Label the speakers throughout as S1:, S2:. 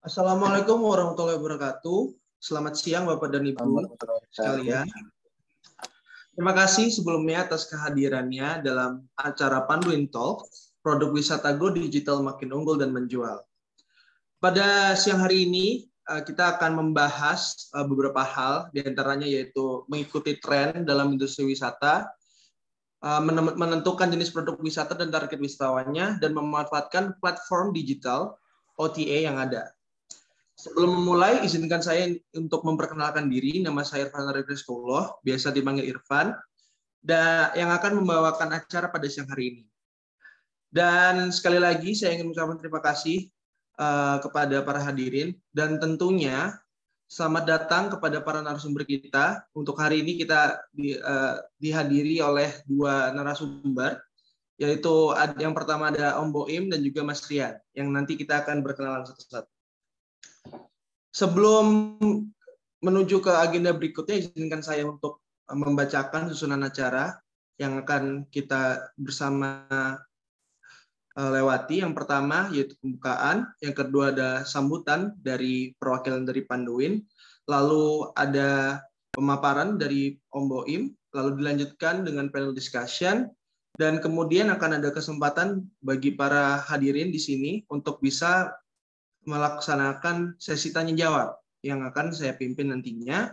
S1: Assalamualaikum warahmatullahi wabarakatuh. Selamat siang Bapak dan Ibu sekalian. Terima kasih sebelumnya atas kehadirannya dalam acara Panduin Talk, produk wisata Go Digital makin unggul dan menjual. Pada siang hari ini, kita akan membahas beberapa hal, diantaranya yaitu mengikuti tren dalam industri wisata, menentukan jenis produk wisata dan target wisatawannya, dan memanfaatkan platform digital OTA yang ada. Sebelum memulai, izinkan saya untuk memperkenalkan diri. Nama saya Irfan Rizkullah, biasa dipanggil Irfan, dan yang akan membawakan acara pada siang hari ini. Dan sekali lagi, saya ingin mengucapkan terima kasih kepada para hadirin, dan tentunya selamat datang kepada para narasumber kita. Untuk hari ini kita dihadiri oleh dua narasumber, yaitu yang pertama ada Om Boim dan juga Mas Rian, yang nanti kita akan berkenalan satu-satu. Sebelum menuju ke agenda berikutnya, izinkan saya untuk membacakan susunan acara yang akan kita bersama lewati. Yang pertama yaitu pembukaan, yang kedua ada sambutan dari perwakilan dari Panduin, lalu ada pemaparan dari Om Boim, lalu dilanjutkan dengan panel discussion, dan kemudian akan ada kesempatan bagi para hadirin di sini untuk bisa melaksanakan sesi tanya jawab yang akan saya pimpin nantinya.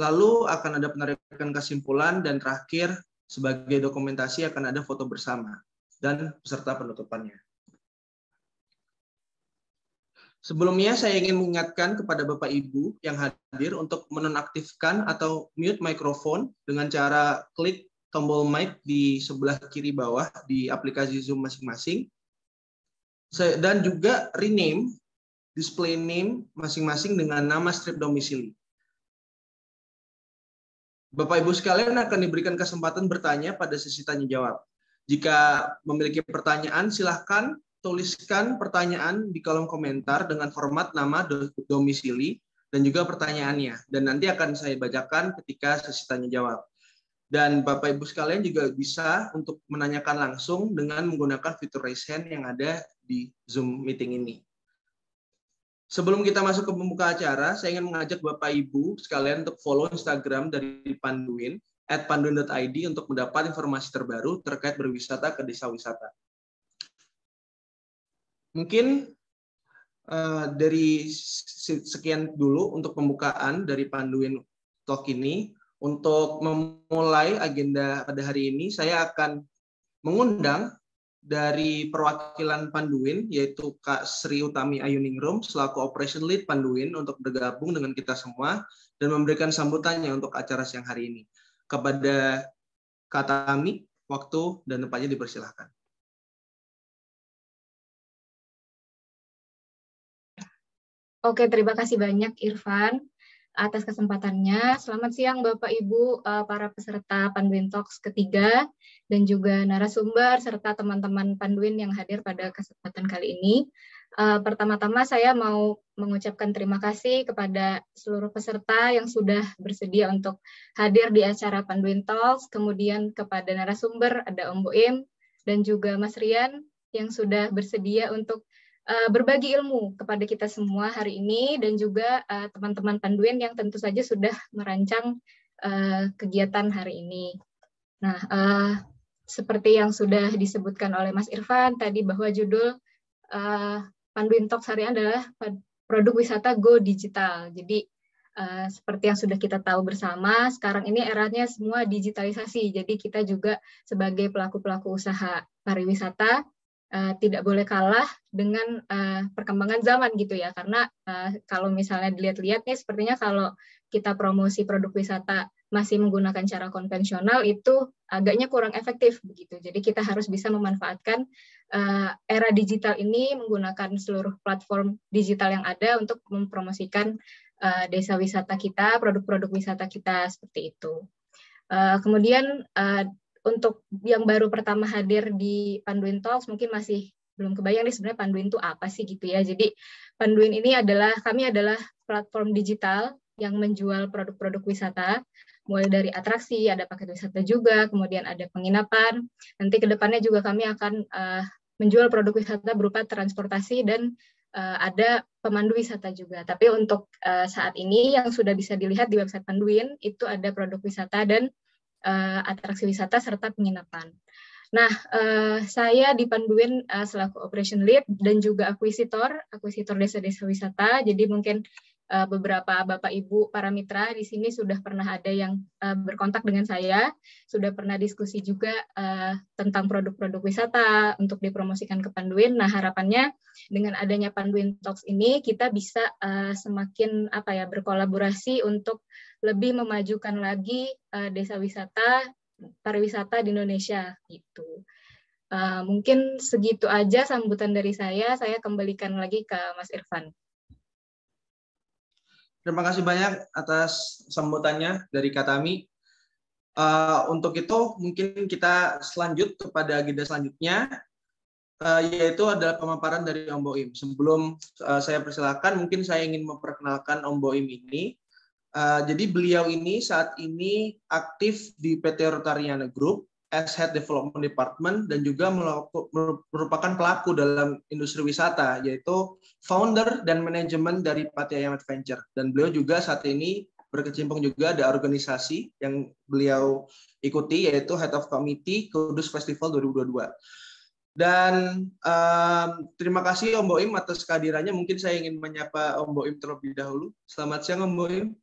S1: Lalu akan ada penarikan kesimpulan, dan terakhir sebagai dokumentasi akan ada foto bersama dan peserta penutupannya. Sebelumnya saya ingin mengingatkan kepada Bapak Ibu yang hadir untuk menonaktifkan atau mute mikrofon dengan cara klik tombol mic di sebelah kiri bawah di aplikasi Zoom masing-masing, dan juga rename display name masing-masing dengan nama strip domisili. Bapak Ibu sekalian akan diberikan kesempatan bertanya pada sesi tanya jawab. Jika memiliki pertanyaan, silahkan tuliskan pertanyaan di kolom komentar dengan format nama, domisili, dan juga pertanyaannya. Dan nanti akan saya bacakan ketika sesi tanya jawab. Dan Bapak Ibu sekalian juga bisa untuk menanyakan langsung dengan menggunakan fitur raise hand yang ada di Zoom meeting ini. Sebelum kita masuk ke pembuka acara, saya ingin mengajak Bapak Ibu sekalian untuk follow Instagram dari Panduin, @panduin.id, untuk mendapat informasi terbaru terkait berwisata ke desa wisata. Mungkin dari sekian dulu untuk pembukaan dari Panduin Talk ini. Untuk memulai agenda pada hari ini, saya akan mengundang dari perwakilan Panduin, yaitu Kak Sri Utami Ayuningrum selaku Operation Lead Panduin, untuk bergabung dengan kita semua dan memberikan sambutannya untuk acara siang hari ini. Kepada Kak Tami, waktu dan tempatnya dipersilahkan.
S2: Oke, terima kasih banyak Irfan atas kesempatannya. Selamat siang Bapak Ibu para peserta Panduin Talks ketiga dan juga narasumber serta teman-teman Panduin yang hadir pada kesempatan kali ini. Pertama-tama saya mau mengucapkan terima kasih kepada seluruh peserta yang sudah bersedia untuk hadir di acara Panduin Talks, kemudian kepada narasumber ada Om Boim dan juga Mas Rian yang sudah bersedia untuk berbagi ilmu kepada kita semua hari ini, dan juga teman-teman Panduin yang tentu saja sudah merancang kegiatan hari ini. Nah, seperti yang sudah disebutkan oleh Mas Irfan tadi, bahwa judul Panduin Talks hari ini adalah produk wisata Go Digital. Jadi seperti yang sudah kita tahu bersama, sekarang ini eranya semua digitalisasi. Jadi kita juga sebagai pelaku-pelaku usaha pariwisata tidak boleh kalah dengan perkembangan zaman gitu ya, karena kalau misalnya dilihat-lihat nih, sepertinya kalau kita promosi produk wisata masih menggunakan cara konvensional itu agaknya kurang efektif begitu. Jadi kita harus bisa memanfaatkan era digital ini, menggunakan seluruh platform digital yang ada untuk mempromosikan desa wisata kita, produk-produk wisata kita seperti itu. Kemudian untuk yang baru pertama hadir di Panduin Talks mungkin masih belum kebayang nih sebenarnya Panduin itu apa sih gitu ya. Jadi Panduin ini kami adalah platform digital yang menjual produk-produk wisata, mulai dari atraksi, ada paket wisata juga, kemudian ada penginapan. Nanti ke depannya juga kami akan menjual produk wisata berupa transportasi dan ada pemandu wisata juga. Tapi untuk saat ini yang sudah bisa dilihat di website Panduin itu ada produk wisata dan atraksi wisata serta penginapan. Nah, saya di Panduin selaku Operation Lead dan juga akuisitor desa-desa wisata. Jadi mungkin beberapa Bapak Ibu para mitra di sini sudah pernah ada yang berkontak dengan saya, sudah pernah diskusi juga tentang produk-produk wisata untuk dipromosikan ke Panduin. Nah, harapannya dengan adanya Panduin Talks ini kita bisa semakin berkolaborasi untuk lebih memajukan lagi desa wisata, pariwisata di Indonesia gitu. Mungkin segitu aja sambutan dari saya. Saya kembalikan lagi ke Mas Irfan.
S1: Terima kasih banyak atas sambutannya dari Kak Tami. Untuk itu mungkin kita lanjut kepada agenda selanjutnya, yaitu adalah pemaparan dari Om Boim. Sebelum saya persilakan, mungkin saya ingin memperkenalkan Om Boim ini. Jadi beliau ini saat ini aktif di PT Rotariana Group as Head Development Department dan juga merupakan pelaku dalam industri wisata, yaitu founder dan manajemen dari Pati Ayam Adventure. Dan beliau juga saat ini berkecimpung juga ada organisasi yang beliau ikuti, yaitu Head of Committee Kudus Festival 2022. Dan terima kasih Om Boim atas kehadirannya. Mungkin saya ingin menyapa Om Boim terlebih dahulu. Selamat siang Om Boim.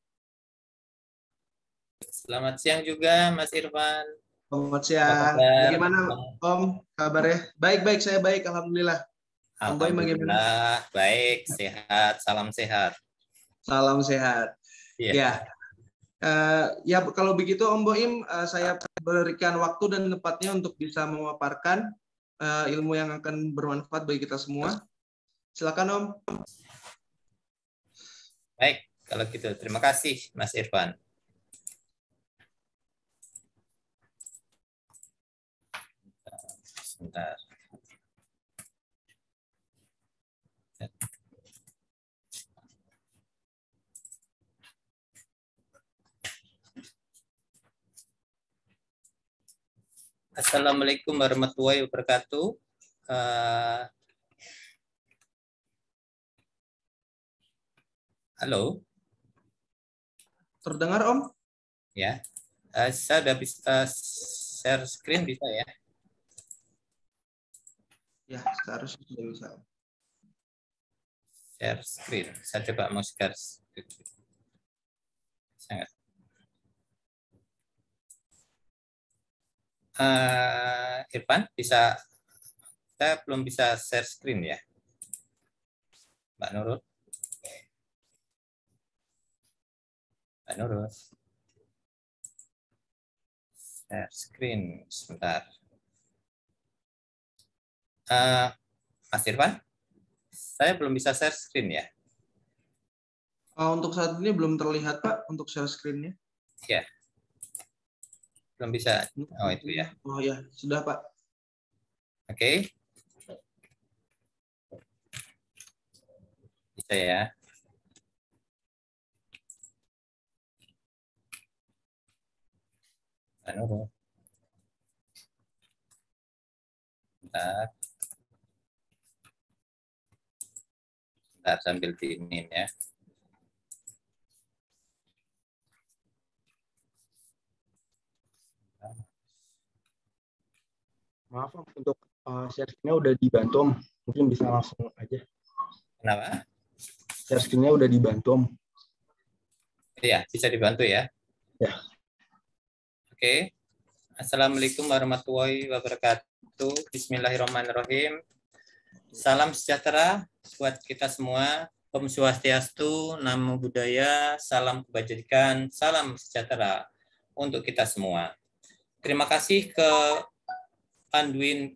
S3: Selamat siang juga Mas Irfan.
S1: Selamat siang. Bagaimana Om kabarnya? Baik-baik, saya baik, alhamdulillah. Om Boim bagaimana?
S3: Baik, sehat, salam sehat.
S1: Salam sehat. Ya. Ya, kalau begitu Om Boim, saya berikan waktu dan tempatnya untuk bisa memaparkan ilmu yang akan bermanfaat bagi kita semua. Silakan Om.
S3: Baik, kalau gitu terima kasih Mas Irfan. Sebentar. Assalamualaikum warahmatullahi wabarakatuh. Halo.
S1: Terdengar Om?
S3: Ya, saya sudah bisa share screen bisa ya?
S1: Ya, seharusnya sudah bisa.
S3: Share screen. Saya coba mau share screen. Sangat. Irfan, bisa? Saya belum bisa share screen ya, Mbak Nurul. Mbak Nurul. Share screen sebentar. Mas Irfan, saya belum bisa share screen ya.
S1: Untuk saat ini belum terlihat Pak untuk share screen-nya.
S3: Ya, belum bisa. Oh itu ya.
S1: Oh ya, sudah Pak.
S3: Oke. Bisa ya. Bentar. Bentar sambil diinin ya.
S4: Maaf Om, untuk share screen-nya udah dibantu Om. Mungkin bisa langsung aja.
S3: Kenapa?
S4: Share screen-nya udah dibantu Om.
S3: Iya, bisa dibantu ya.
S4: Ya.
S3: Oke. Assalamualaikum warahmatullahi wabarakatuh. Bismillahirrahmanirrahim. Salam sejahtera buat kita semua. Om Swastiastu, Namo Buddhaya, salam kebajikan, salam sejahtera untuk kita semua. Terima kasih ke Panduin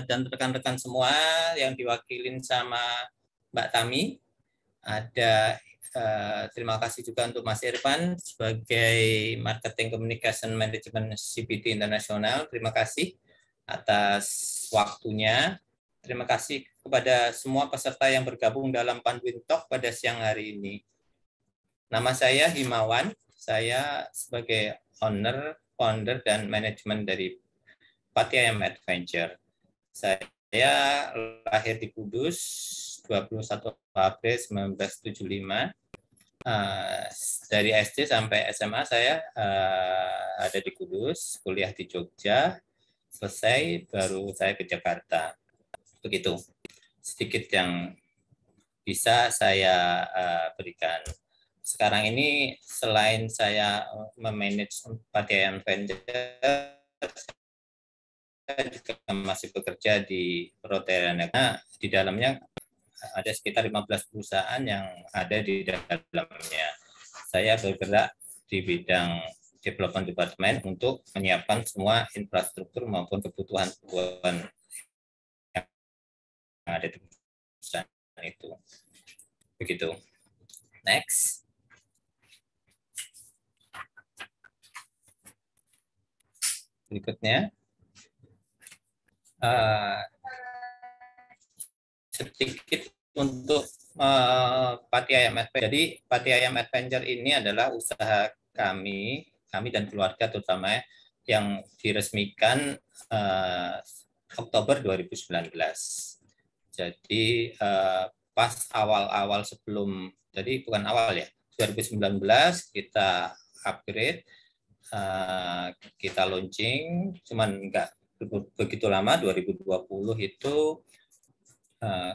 S3: dan rekan-rekan semua yang diwakilin sama Mbak Tami. Ada terima kasih juga untuk Mas Irfan sebagai Marketing Communication Management CPT Internasional. Terima kasih atas waktunya. Terima kasih kepada semua peserta yang bergabung dalam Panduin Talk pada siang hari ini. Nama saya Himawan. Saya sebagai owner, founder, dan manajemen dari Pati Ayam Adventure. Saya lahir di Kudus 21 April 1975. Dari SD sampai SMA saya ada di Kudus, kuliah di Jogja, selesai baru saya ke Jakarta. Begitu sedikit yang bisa saya berikan. Sekarang ini selain saya memanage Pati Venture, saya juga masih bekerja di perhotelan. Nah, di dalamnya ada sekitar 15 perusahaan yang ada di dalamnya. Saya bergerak di bidang development department untuk menyiapkan semua infrastruktur maupun kebutuhan yang ada di perusahaan itu. Begitu. Next. Berikutnya. Sedikit untuk Pati Ayam Adventure. Jadi Pati Ayam Adventure ini adalah usaha kami dan keluarga terutama yang diresmikan Oktober 2019. Jadi pas awal-awal sebelum, jadi bukan awal ya, 2019 kita upgrade, kita launching, cuman enggak begitu lama, 2020 itu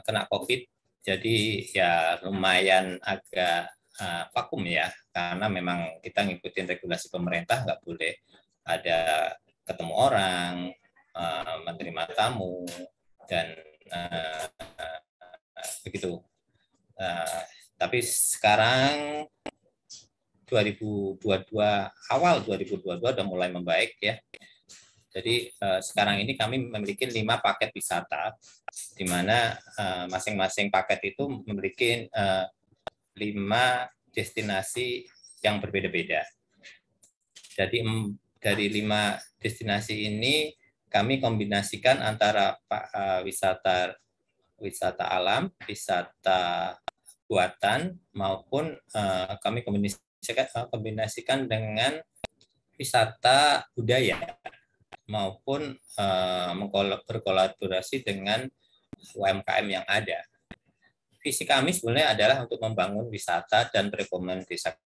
S3: kena COVID, jadi ya lumayan agak vakum ya, karena memang kita ngikutin regulasi pemerintah, nggak boleh ada ketemu orang, menerima tamu, dan begitu. Tapi sekarang awal 2022 udah mulai membaik ya. Jadi sekarang ini kami memiliki 5 paket wisata, di mana masing-masing paket itu memiliki 5 destinasi yang berbeda-beda. Jadi dari 5 destinasi ini kami kombinasikan antara wisata alam, wisata buatan, maupun kami kombinasikan dengan wisata budaya, maupun berkolaborasi dengan UMKM yang ada. Visi kami sebenarnya adalah untuk membangun wisata dan perekonomian desa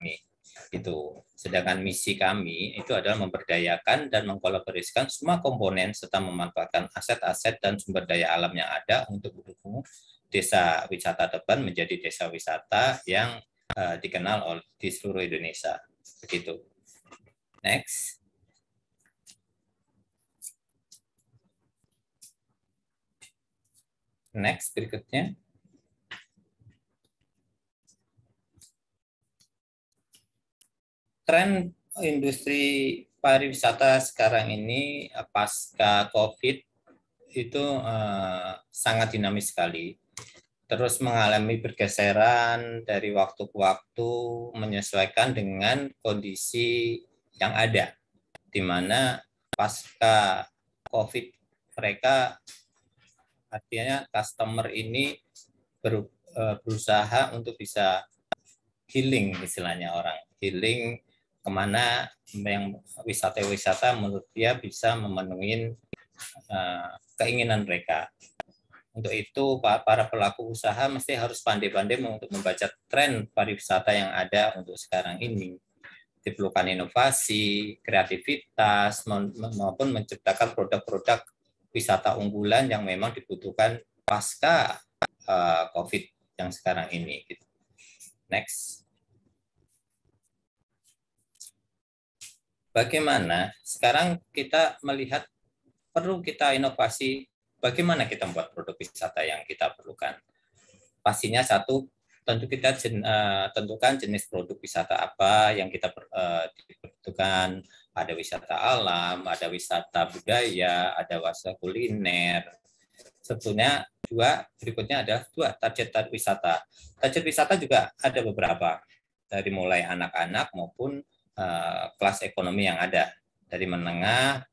S3: kami. Itu. Sedangkan misi kami itu adalah memberdayakan dan mengkolaborasikan semua komponen serta memanfaatkan aset-aset dan sumber daya alam yang ada untuk mendukung desa wisata Tuban menjadi desa wisata yang dikenal di seluruh Indonesia. Begitu. Next. Next, berikutnya. Tren industri pariwisata sekarang ini pasca COVID itu sangat dinamis sekali. Terus mengalami pergeseran dari waktu ke waktu menyesuaikan dengan kondisi yang ada, di mana pasca COVID mereka, artinya customer ini berusaha untuk bisa healing, istilahnya orang healing kemana yang wisata-wisata menurut dia bisa memenuhi keinginan mereka. Untuk itu para pelaku usaha mesti harus pandai-pandai untuk membaca tren pariwisata yang ada untuk sekarang ini. Diperlukan inovasi, kreativitas, maupun menciptakan produk-produk wisata unggulan yang memang dibutuhkan pasca COVID yang sekarang ini. Next. Bagaimana sekarang kita melihat perlu kita inovasi, bagaimana kita membuat produk wisata yang kita perlukan. Pastinya satu, tentu kita tentukan jenis produk wisata apa yang kita dibutuhkan. Ada wisata alam, ada wisata budaya, ada wisata kuliner. Sebetulnya berikutnya adalah target wisata. Target wisata juga ada beberapa, dari mulai anak-anak maupun kelas ekonomi yang ada, dari menengah,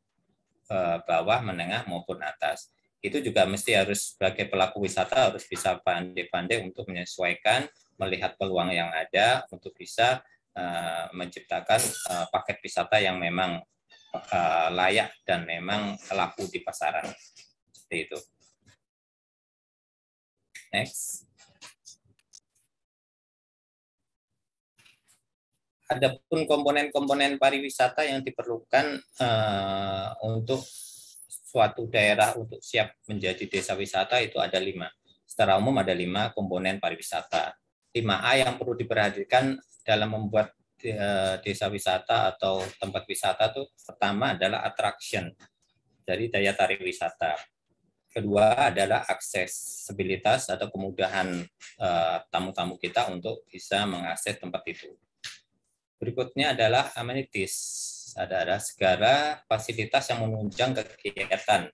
S3: bawah, menengah maupun atas. Itu juga mesti harus sebagai pelaku wisata harus bisa pandai-pandai untuk menyesuaikan, melihat peluang yang ada untuk bisa menciptakan paket wisata yang memang layak dan memang laku di pasaran. Seperti itu. Next. Adapun komponen-komponen pariwisata yang diperlukan untuk suatu daerah untuk siap menjadi desa wisata itu ada 5. Secara umum ada 5 komponen pariwisata. 5A yang perlu diperhatikan dalam membuat desa wisata atau tempat wisata itu pertama adalah attraction, jadi daya tarik wisata. Kedua adalah aksesibilitas atau kemudahan tamu-tamu kita untuk bisa mengakses tempat itu. Berikutnya adalah amenities, ada segala fasilitas yang menunjang kegiatan,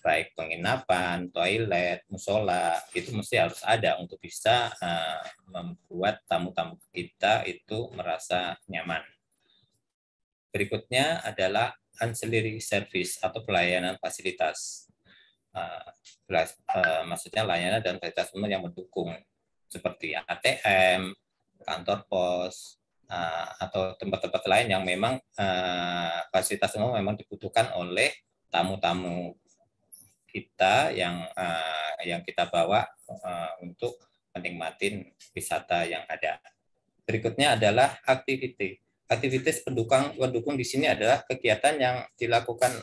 S3: baik penginapan, toilet, musola, itu mesti harus ada untuk bisa membuat tamu-tamu kita itu merasa nyaman. Berikutnya adalah ancillary service atau pelayanan fasilitas. Maksudnya layanan dan fasilitas umum yang mendukung, seperti ATM, kantor pos, atau tempat-tempat lain yang memang fasilitas umum memang dibutuhkan oleh tamu-tamu kita yang kita bawa untuk menikmati wisata yang ada. Berikutnya adalah aktivitas pendukung di sini adalah kegiatan yang dilakukan,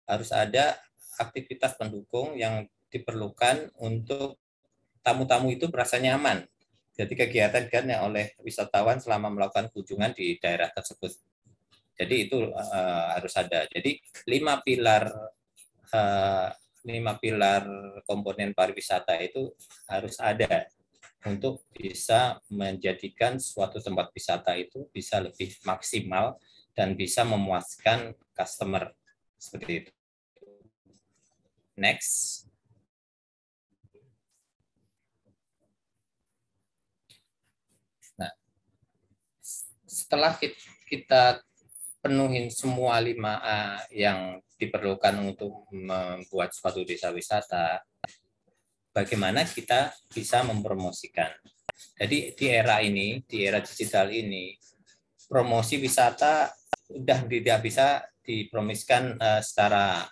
S3: harus ada aktivitas pendukung yang diperlukan untuk tamu-tamu itu merasa nyaman. Jadi kegiatan oleh wisatawan selama melakukan kunjungan di daerah tersebut. Jadi itu harus ada. Jadi 5 pilar komponen pariwisata itu harus ada untuk bisa menjadikan suatu tempat wisata itu bisa lebih maksimal dan bisa memuaskan customer. Seperti itu. Next. Nah, setelah kita penuhin semua 5A yang diperlukan untuk membuat suatu desa wisata, bagaimana kita bisa mempromosikan. Jadi di era digital ini, promosi wisata sudah tidak bisa dipromosikan secara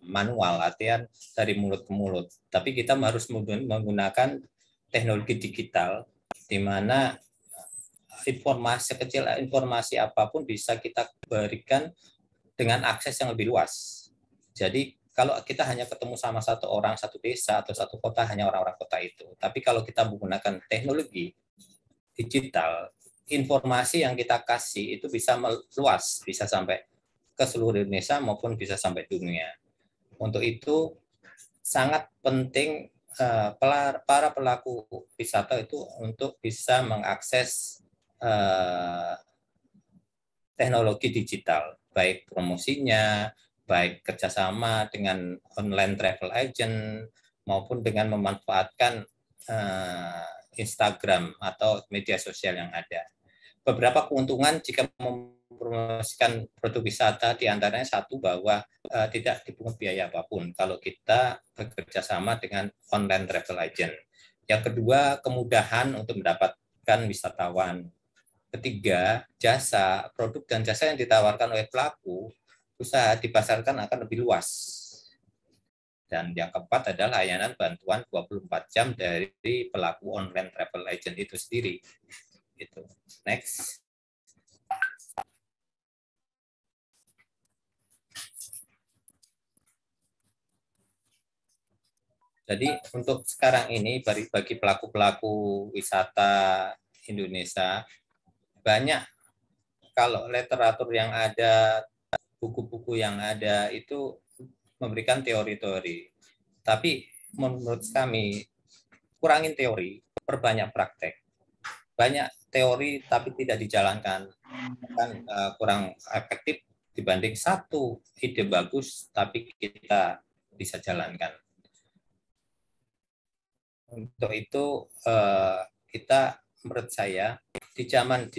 S3: manual, artian dari mulut ke mulut. Tapi kita harus menggunakan teknologi digital, di mana informasi apapun bisa kita berikan dengan akses yang lebih luas. Jadi kalau kita hanya ketemu sama satu orang, satu desa, atau satu kota, hanya orang-orang kota itu. Tapi kalau kita menggunakan teknologi digital, informasi yang kita kasih itu bisa meluas, bisa sampai ke seluruh Indonesia maupun bisa sampai dunia. Untuk itu sangat penting para pelaku wisata itu untuk bisa mengakses teknologi digital, baik promosinya, baik kerjasama dengan online travel agent, maupun dengan memanfaatkan Instagram atau media sosial yang ada. Beberapa keuntungan jika mempromosikan produk wisata, diantaranya satu, bahwa tidak dipungut biaya apapun kalau kita bekerja sama dengan online travel agent. Yang kedua, kemudahan untuk mendapatkan wisatawan. Ketiga, produk dan jasa yang ditawarkan oleh pelaku usaha dipasarkan akan lebih luas. Dan yang keempat adalah layanan bantuan 24 jam dari pelaku online travel agent itu sendiri. Itu. Next. Jadi untuk sekarang ini bagi pelaku-pelaku wisata Indonesia, banyak kalau literatur yang ada, buku-buku yang ada itu memberikan teori-teori. Tapi menurut kami, kurangin teori, perbanyak praktek. Banyak teori tapi tidak dijalankan, kan kurang efektif dibanding satu ide bagus tapi kita bisa jalankan. Untuk itu kita, menurut saya, di zaman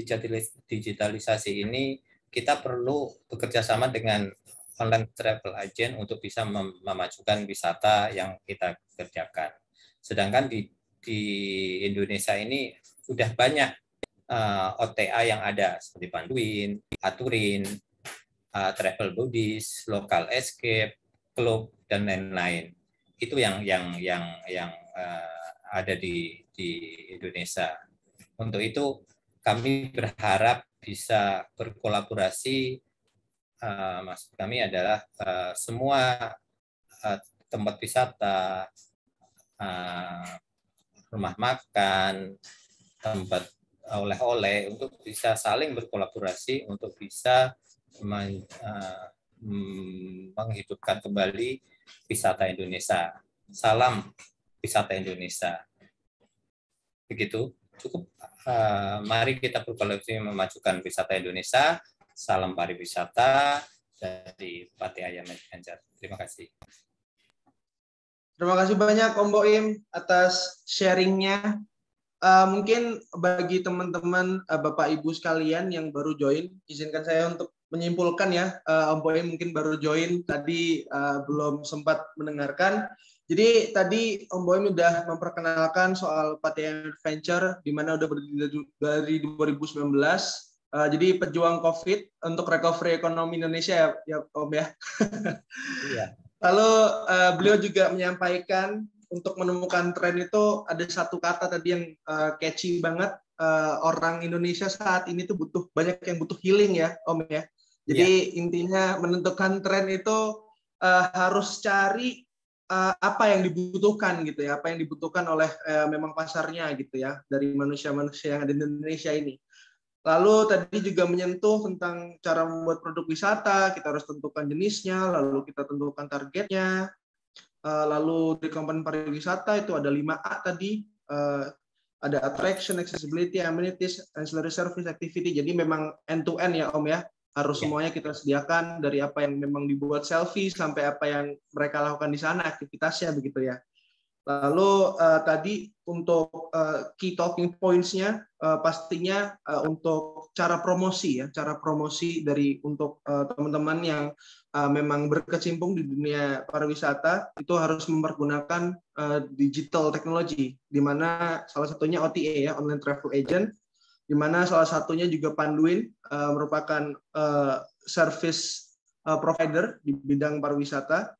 S3: digitalisasi ini kita perlu bekerja sama dengan online travel agent untuk bisa memajukan wisata yang kita kerjakan. Sedangkan di Indonesia ini sudah banyak OTA yang ada seperti Panduin, Aturin, travel buddies, local escape, klub dan lain-lain. Itu yang ada di Indonesia. Untuk itu kami berharap bisa berkolaborasi. Maksud kami adalah semua tempat wisata, rumah makan, tempat oleh-oleh untuk bisa saling berkolaborasi untuk bisa menghidupkan kembali wisata Indonesia. Salam wisata Indonesia. Begitu, cukup. Mari kita berkolaborasi memajukan wisata Indonesia. Salam pariwisata dari Pati Ayam Adventure. Terima kasih.
S1: Terima kasih banyak Om Boim atas sharingnya. Mungkin bagi teman-teman Bapak Ibu sekalian yang baru join, izinkan saya untuk menyimpulkan ya. Om Boim mungkin baru join tadi, belum sempat mendengarkan. Jadi tadi Om Boim sudah memperkenalkan soal Pati Ayam Adventure, di mana sudah berdiri dari 2019. Jadi pejuang COVID untuk recovery ekonomi Indonesia ya Om ya.
S3: Iya.
S1: Lalu beliau juga menyampaikan untuk menemukan tren itu ada satu kata tadi yang catchy banget. Orang Indonesia saat ini tuh banyak yang butuh healing ya Om ya. Jadi intinya menentukan tren itu harus cari apa yang dibutuhkan gitu ya, apa yang dibutuhkan oleh memang pasarnya gitu ya dari manusia-manusia yang ada di Indonesia ini. Lalu tadi juga menyentuh tentang cara membuat produk wisata, kita harus tentukan jenisnya, lalu kita tentukan targetnya, lalu di komponen pariwisata itu ada 5A tadi, ada attraction, accessibility, amenities, ancillary service, activity. Jadi memang end-to-end ya Om ya, harus semuanya kita sediakan dari apa yang memang dibuat selfie sampai apa yang mereka lakukan di sana, aktivitasnya begitu ya. Lalu tadi untuk key talking points-nya pastinya untuk cara promosi ya, cara promosi dari untuk teman-teman yang memang berkecimpung di dunia pariwisata itu harus mempergunakan digital technology, di mana salah satunya OTA ya, online travel agent, di mana salah satunya juga Panduin merupakan service provider di bidang pariwisata,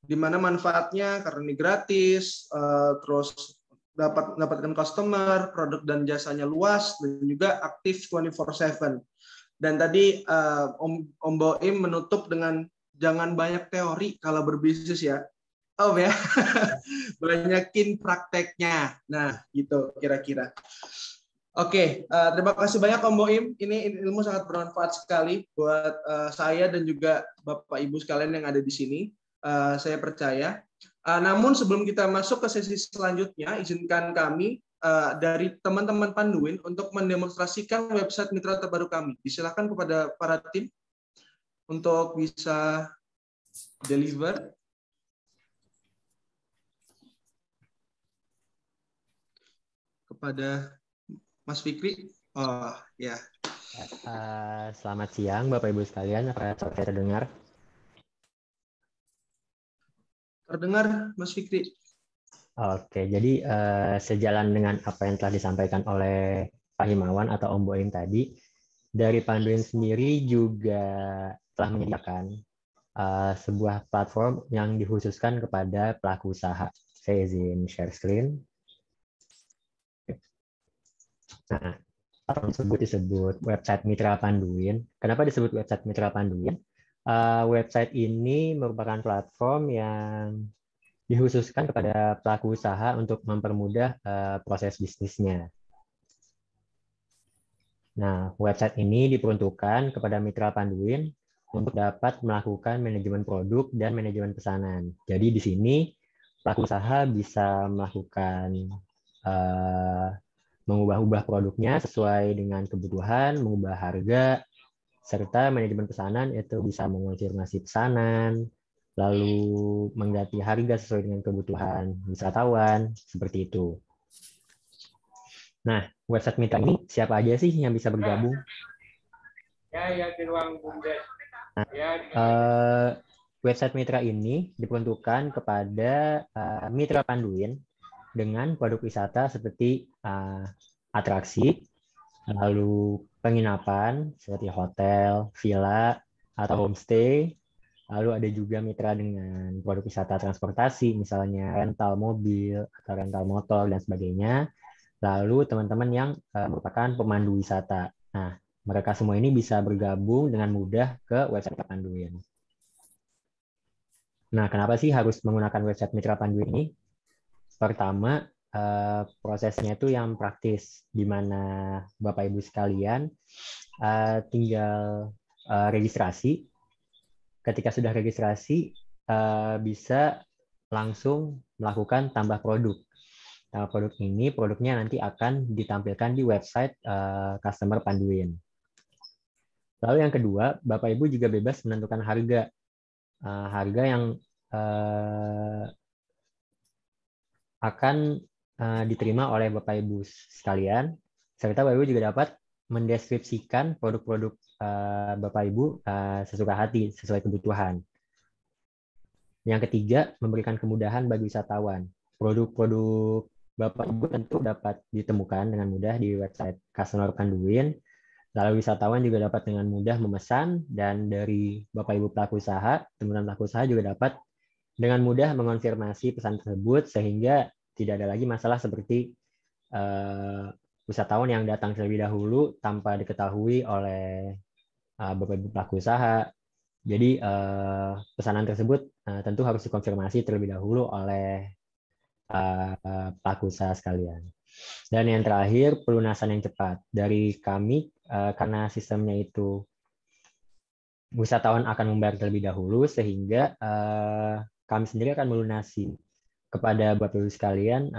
S1: di mana manfaatnya karena ini gratis, terus dapatkan customer, produk dan jasanya luas, dan juga aktif 24/7. Dan tadi Om Boim menutup dengan jangan banyak teori kalau berbisnis ya, Om ya, banyakin prakteknya. Nah, gitu kira-kira. Oke, terima kasih banyak Om Boim. Ini ilmu sangat bermanfaat sekali buat saya dan juga Bapak Ibu sekalian yang ada di sini. Saya percaya. Namun sebelum kita masuk ke sesi selanjutnya, izinkan kami dari teman-teman Panduin untuk mendemonstrasikan website mitra terbaru kami. Disilakan kepada para tim untuk bisa deliver. Kepada Mas Fikri. Oh ya.
S5: Selamat siang Bapak Ibu sekalian, apa saya terdengar?
S1: Terdengar, Mas Fikri.
S5: Oke, jadi sejalan dengan apa yang telah disampaikan oleh Pak Himawan atau Om Boim tadi, dari Panduin sendiri juga telah menyediakan sebuah platform yang dikhususkan kepada pelaku usaha. Saya izin share screen. Nah, platform tersebut disebut website Mitra Panduin. Kenapa disebut website Mitra Panduin? Website ini merupakan platform yang dikhususkan kepada pelaku usaha untuk mempermudah proses bisnisnya. Nah, website ini diperuntukkan kepada Mitra Panduin untuk dapat melakukan manajemen produk dan manajemen pesanan. Jadi di sini pelaku usaha bisa melakukan mengubah-ubah produknya sesuai dengan kebutuhan, mengubah harga, serta manajemen pesanan itu bisa mengonfirmasi pesanan, lalu mengganti harga sesuai dengan kebutuhan wisatawan, seperti itu. Nah, website Mitra ini siapa aja sih yang bisa bergabung?
S6: Ya, di ruang bumdes.
S5: Nah, website Mitra ini diperuntukkan kepada Mitra Panduin dengan produk wisata seperti atraksi, lalu penginapan seperti hotel, villa, atau homestay. Lalu ada juga mitra dengan produk wisata transportasi, misalnya rental mobil atau rental motor dan sebagainya. Lalu teman-teman yang merupakan pemandu wisata. Nah, mereka semua ini bisa bergabung dengan mudah ke website Mitra Panduin. Nah, kenapa sih harus menggunakan website Mitra Panduin ini? Pertama, prosesnya itu yang praktis, di mana Bapak Ibu sekalian tinggal registrasi. Ketika sudah registrasi, bisa langsung melakukan tambah produk. Tambah produk ini, produknya nanti akan ditampilkan di website customer Panduin. Lalu yang kedua, Bapak Ibu juga bebas menentukan harga. Harga yang akan diterima oleh Bapak Ibu sekalian, serta Bapak Ibu juga dapat mendeskripsikan produk-produk Bapak Ibu sesuka hati, sesuai kebutuhan. Yang ketiga, memberikan kemudahan bagi wisatawan. Produk-produk Bapak Ibu tentu dapat ditemukan dengan mudah di website Customer Panduin. Lalu wisatawan juga dapat dengan mudah memesan, dan dari Bapak Ibu pelaku usaha, teman-teman pelaku usaha juga dapat dengan mudah mengonfirmasi pesan tersebut, sehingga tidak ada lagi masalah seperti wisatawan yang datang terlebih dahulu tanpa diketahui oleh Bapak Ibu pelaku usaha. Jadi pesanan tersebut tentu harus dikonfirmasi terlebih dahulu oleh pelaku usaha sekalian. Dan yang terakhir, pelunasan yang cepat. Dari kami, karena sistemnya itu wisatawan akan membayar terlebih dahulu, sehingga kami sendiri akan melunasi kepada Bapak Ibu sekalian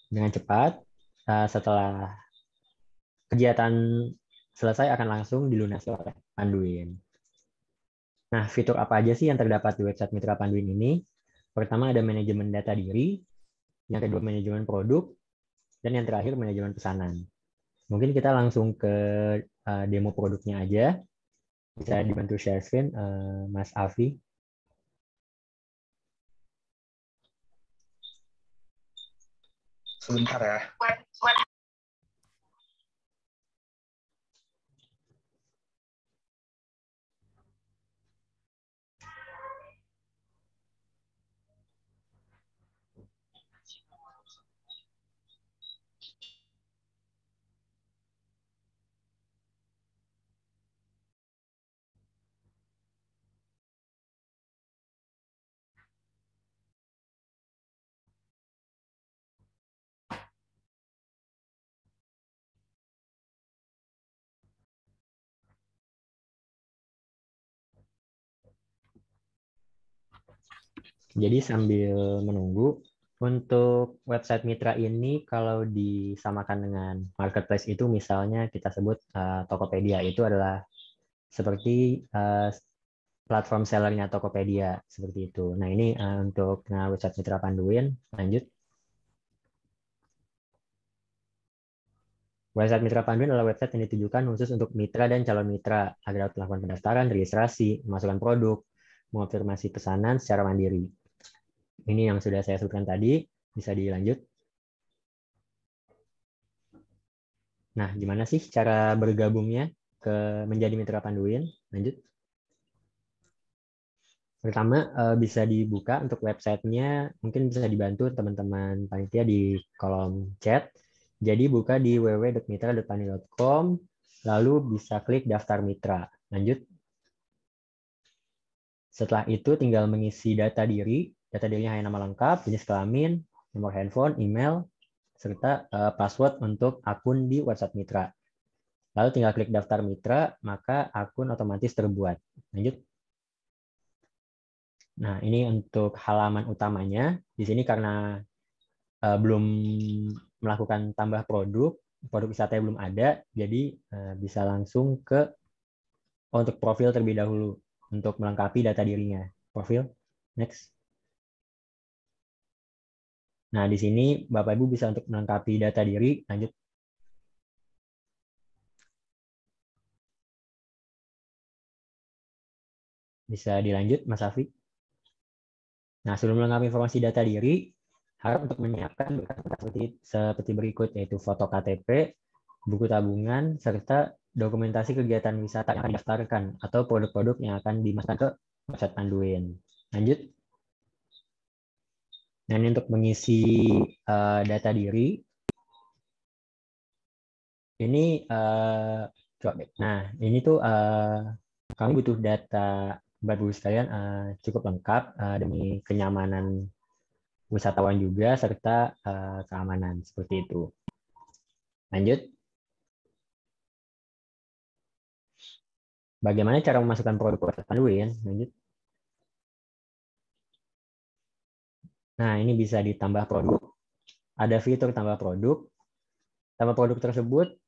S5: dengan cepat. Setelah kegiatan selesai akan langsung dilunasi oleh Panduin. Nah, fitur apa aja sih yang terdapat di website Mitra Panduin ini? Pertama ada manajemen data diri, yang kedua manajemen produk, dan yang terakhir manajemen pesanan. Mungkin kita langsung ke demo produknya aja. Bisa dibantu share screen, Mas Afi.
S4: Sebentar ya.
S5: Jadi sambil menunggu, untuk website Mitra ini kalau disamakan dengan marketplace itu, misalnya kita sebut Tokopedia, itu adalah seperti platform sellernya Tokopedia, seperti itu. Nah, ini untuk website Mitra Panduin. Lanjut. Website Mitra Panduin adalah website yang ditujukan khusus untuk mitra dan calon mitra agar dapat melakukan pendaftaran, registrasi, memasukkan produk, mengonfirmasi pesanan secara mandiri. Ini yang sudah saya sebutkan tadi, bisa dilanjut. Nah, gimana sih cara bergabungnya menjadi Mitra Panduin? Lanjut. Pertama, bisa dibuka untuk websitenya, mungkin bisa dibantu teman-teman panitia di kolom chat. Jadi buka di www.mitra.panduin.com, lalu bisa klik daftar mitra. Lanjut. Setelah itu tinggal mengisi data diri. Data dirinya hanya nama lengkap, jenis kelamin, nomor handphone, email, serta password untuk akun di website Mitra. Lalu tinggal klik daftar Mitra, maka akun otomatis terbuat. Lanjut. Nah, ini untuk halaman utamanya. Di sini karena belum melakukan tambah produk wisata belum ada, jadi bisa langsung ke untuk profil terlebih dahulu untuk melengkapi data dirinya. Profil, next. Nah, di sini Bapak Ibu bisa untuk melengkapi data diri, lanjut. Bisa dilanjut, Mas Afi. Nah, sebelum melengkapi informasi data diri, harap untuk menyiapkan berkas seperti berikut, yaitu foto KTP, buku tabungan, serta dokumentasi kegiatan wisata yang akan didaftarkan atau produk-produk yang akan dimasukkan ke website Panduin. Lanjut. Nah, ini untuk mengisi data diri. Ini nah, ini tuh kami butuh data Bapak Ibu sekalian cukup lengkap demi kenyamanan wisatawan juga serta keamanan seperti itu. Lanjut. Bagaimana cara memasukkan produk ke website Panduin? Lanjut. Nah, ini bisa ditambah produk. Ada fitur tambah produk. Tambah produk tersebut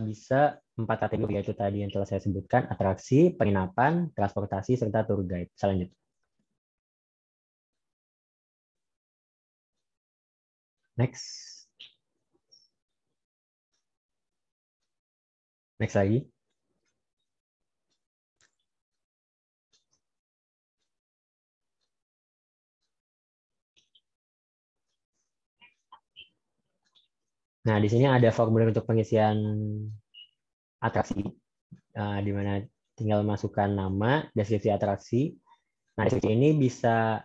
S5: bisa 4 kategori, yaitu tadi yang telah saya sebutkan, atraksi, penginapan, transportasi, serta tour guide. Selanjutnya. Next. Next lagi. Nah, di sini ada formulir untuk pengisian atraksi, di mana tinggal masukkan nama, deskripsi atraksi. Nah, deskripsi ini bisa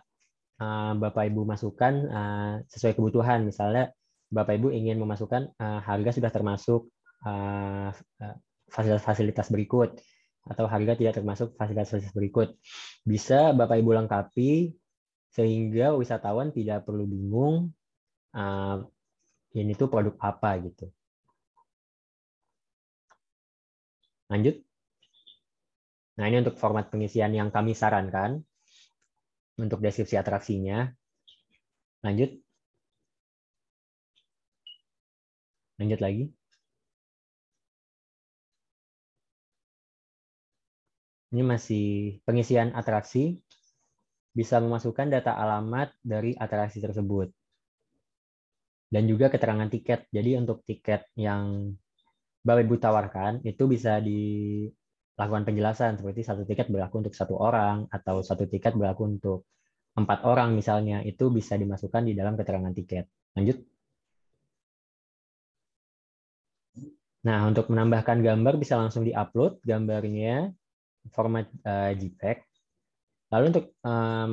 S5: Bapak Ibu masukkan sesuai kebutuhan. Misalnya, Bapak Ibu ingin memasukkan harga sudah termasuk fasilitas berikut, atau harga tidak termasuk fasilitas berikut. Bisa Bapak Ibu lengkapi sehingga wisatawan tidak perlu bingung ini tuh produk apa gitu. Lanjut. Nah, ini untuk format pengisian yang kami sarankan untuk deskripsi atraksinya. Lanjut. Lanjut lagi. Ini masih pengisian atraksi. Bisa memasukkan data alamat dari atraksi tersebut. Dan juga keterangan tiket. Jadi untuk tiket yang Bapak Ibu tawarkan itu bisa dilakukan penjelasan seperti satu tiket berlaku untuk 1 orang atau satu tiket berlaku untuk 4 orang misalnya, itu bisa dimasukkan di dalam keterangan tiket. Lanjut. Nah, untuk menambahkan gambar bisa langsung diupload gambarnya format JPEG. Lalu untuk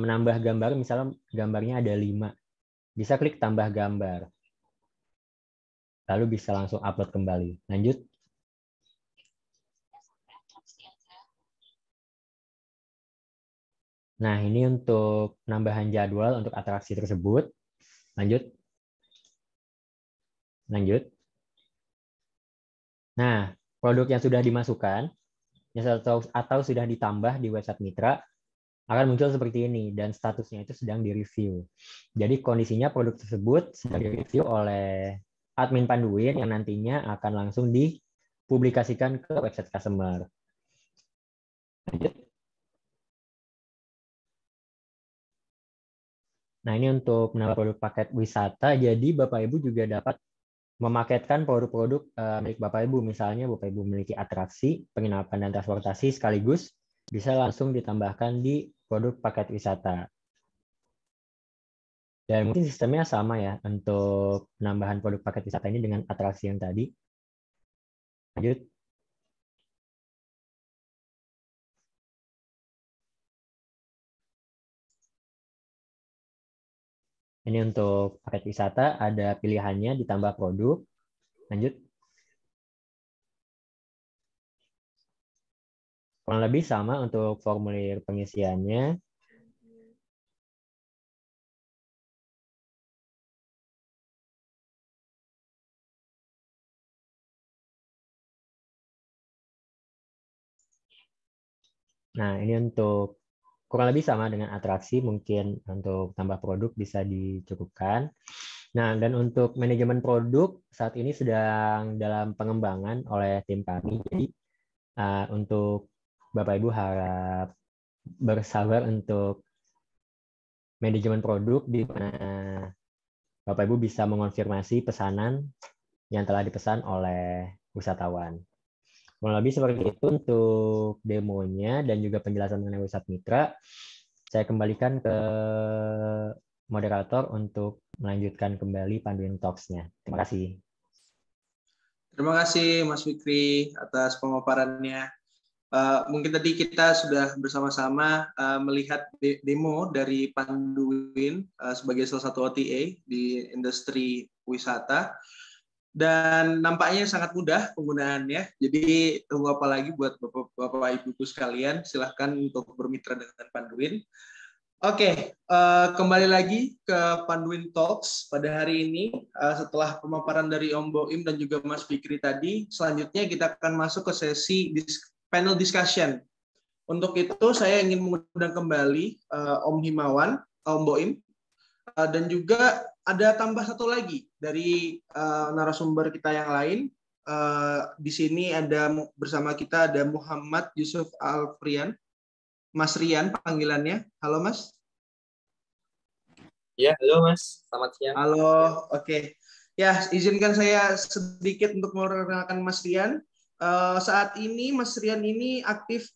S5: menambah gambar, misalnya gambarnya ada 5, bisa klik tambah gambar. Lalu bisa langsung upload kembali. Lanjut. Nah, ini untuk penambahan jadwal untuk atraksi tersebut. Lanjut. Lanjut. Nah, produk yang sudah dimasukkan atau sudah ditambah di website mitra akan muncul seperti ini, dan statusnya itu sedang direview. Jadi kondisinya produk tersebut sedang direview oleh admin Panduin yang nantinya akan langsung dipublikasikan ke website customer. Lanjut. Nah, ini untuk menambah produk paket wisata, jadi Bapak Ibu juga dapat memaketkan produk-produk milik Bapak Ibu. Misalnya Bapak Ibu memiliki atraksi, penginapan, dan transportasi sekaligus bisa langsung ditambahkan di produk paket wisata. Dan mungkin sistemnya sama ya untuk penambahan produk paket wisata ini dengan atraksi yang tadi. Lanjut. Ini untuk paket wisata ada pilihannya ditambah produk. Lanjut. Kurang lebih sama untuk formulir pengisiannya. Nah, ini untuk kurang lebih sama dengan atraksi, mungkin untuk tambah produk bisa dicukupkan. Nah, dan untuk manajemen produk saat ini sedang dalam pengembangan oleh tim kami. Jadi untuk Bapak Ibu harap bersabar untuk manajemen produk di mana Bapak Ibu bisa mengonfirmasi pesanan yang telah dipesan oleh wisatawan. Kurang lebih seperti itu untuk demonya dan juga penjelasan mengenai website mitra. Saya kembalikan ke moderator untuk melanjutkan kembali Panduin Talks-nya. Terima kasih.
S1: Terima kasih Mas Fikri atas pemaparannya. Mungkin tadi kita sudah bersama-sama melihat demo dari Panduin sebagai salah satu OTA di industri wisata, dan nampaknya sangat mudah penggunaannya. Jadi tunggu apa lagi buat Bapak Ibu sekalian, silahkan untuk bermitra dengan Panduin. Oke, kembali lagi ke Panduin Talks pada hari ini. Setelah pemaparan dari Om Boim dan juga Mas Fikri tadi, selanjutnya kita akan masuk ke sesi panel discussion. Untuk itu saya ingin mengundang kembali Om Himawan, Om Boim, dan juga ada tambah satu lagi dari narasumber kita yang lain. Di sini ada bersama kita ada Muhammad Yusuf Alfrian, Mas Rian panggilannya. Halo Mas.
S7: Ya, halo Mas. Selamat siang.
S1: Halo, oke. Ya, izinkan saya sedikit untuk memperkenalkan Mas Rian. Saat ini Mas Rian ini aktif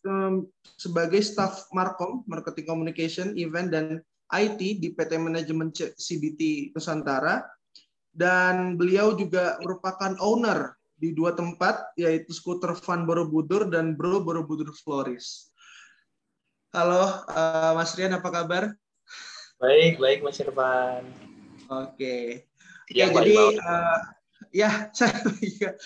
S1: sebagai staf Markom, Marketing Communication, Event, dan IT di PT Manajemen CBT Nusantara. Dan beliau juga merupakan owner di 2 tempat, yaitu Skuter Fun Borobudur dan Bro Borobudur Floris. Halo, Mas Rian, apa kabar?
S7: Baik Mas Irfan.
S1: Oke.
S7: Ya,
S1: Jadi ya, saya juga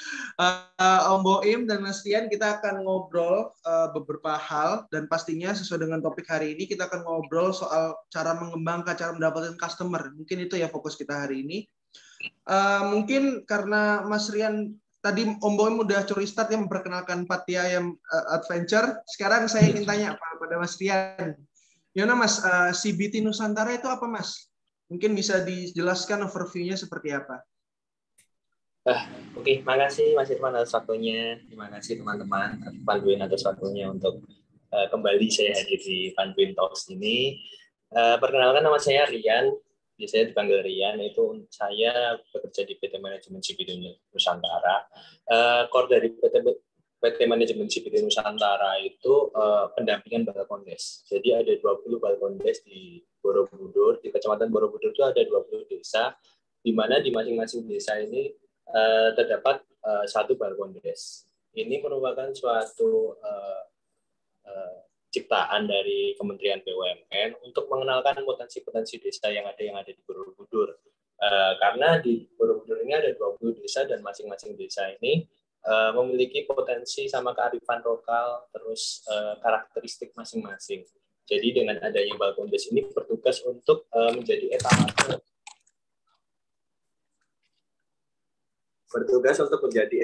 S1: Om Boim dan Mas Rian, kita akan ngobrol beberapa hal, dan pastinya sesuai dengan topik hari ini kita akan ngobrol soal cara mengembangkan, cara mendapatkan customer. Mungkin itu ya fokus kita hari ini. Mungkin karena Mas Rian tadi Om Boim udah curi start yang memperkenalkan Pattaya Ayam Adventure. Sekarang saya ingin tanya pada Mas Rian. Gimana Mas, CBT Nusantara itu apa Mas? Mungkin bisa dijelaskan overview-nya seperti apa?
S7: Oke, makasih Mas Irfan atas waktunya. Terima kasih teman-teman Panduin atas waktunya untuk kembali saya hadir di Panduin Talks ini. Perkenalkan, nama saya Rian. Biasanya dipanggil Rian. Itu saya bekerja di PT Manajemen CBT Nusantara. Core dari PT Manajemen CBT Nusantara itu pendampingan Balkondes. Jadi ada 20 Balkondes di Borobudur. Di Kecamatan Borobudur itu ada 20 desa, di mana di masing-masing desa ini terdapat satu Balkondes. Ini merupakan suatu ciptaan dari Kementerian BUMN untuk mengenalkan potensi-potensi desa yang ada di Borobudur. Karena di Borobudur ini ada 20 desa, dan masing-masing desa ini memiliki potensi sama kearifan lokal, terus karakteristik masing-masing. Jadi dengan adanya Balkondes ini bertugas untuk menjadi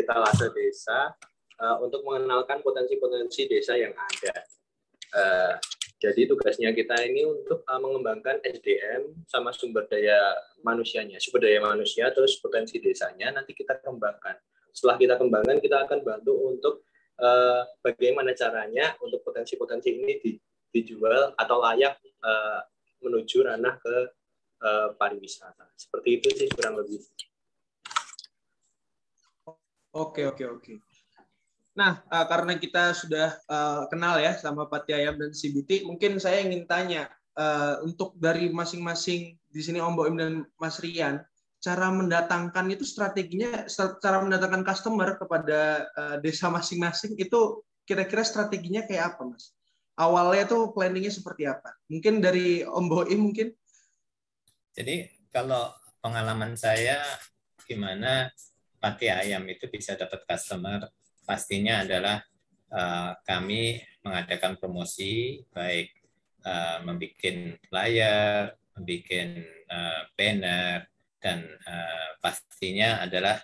S7: etalase desa untuk mengenalkan potensi-potensi desa yang ada. Jadi tugasnya kita ini untuk mengembangkan SDM sama sumber daya manusianya, sumber daya manusia terus potensi desanya nanti kita kembangkan. Setelah kita kembangkan, kita akan bantu untuk bagaimana caranya untuk potensi-potensi ini dijual atau layak menuju ranah ke pariwisata. Seperti itu sih kurang lebih.
S1: Oke. Nah, karena kita sudah kenal ya sama Pattaya Ayam dan CBT, mungkin saya ingin tanya untuk dari masing-masing di sini Om Boim dan Mas Rian, cara mendatangkan itu strateginya, cara mendatangkan customer kepada desa masing-masing itu kira-kira strateginya kayak apa, Mas? Awalnya tuh planningnya seperti apa? Mungkin dari Om Boim mungkin?
S3: Jadi kalau pengalaman saya gimana Pattaya Ayam itu bisa dapat customer, pastinya adalah kami mengadakan promosi, baik membuat flyer, membuat banner, dan pastinya adalah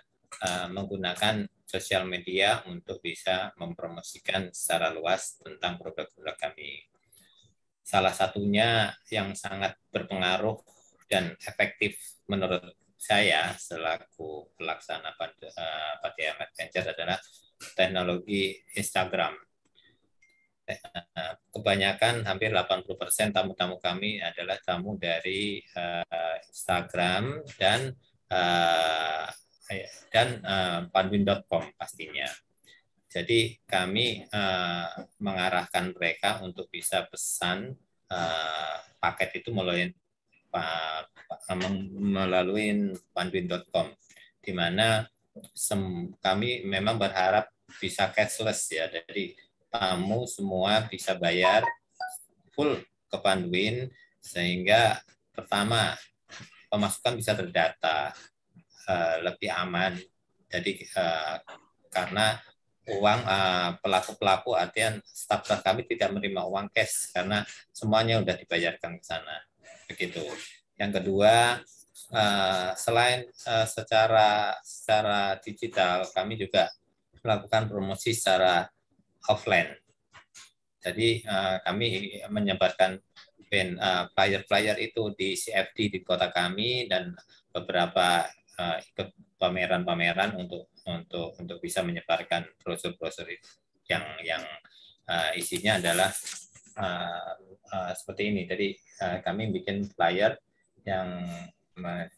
S3: menggunakan sosial media untuk bisa mempromosikan secara luas tentang produk-produk kami. Salah satunya yang sangat berpengaruh dan efektif menurut saya selaku pelaksana Pattaya Ayam Adventure adalah teknologi Instagram. Kebanyakan hampir 80% tamu-tamu kami adalah tamu dari Instagram dan panduin.com pastinya. Jadi kami mengarahkan mereka untuk bisa pesan paket itu melalui panduin.com, di mana kami memang berharap bisa cashless ya, jadi tamu semua bisa bayar full ke Panduin, sehingga pertama pemasukan bisa terdata, lebih aman. Jadi karena uang pelaku-pelaku artian staf kami tidak menerima uang cash karena semuanya sudah dibayarkan ke sana. Begitu. Yang kedua, selain secara digital, kami juga melakukan promosi secara offline. Jadi kami menyebarkan flyer-flyer itu di CFD di kota kami dan beberapa ikut pameran-pameran untuk bisa menyebarkan brosur-brosur yang isinya adalah seperti ini. Jadi kami bikin flyer yang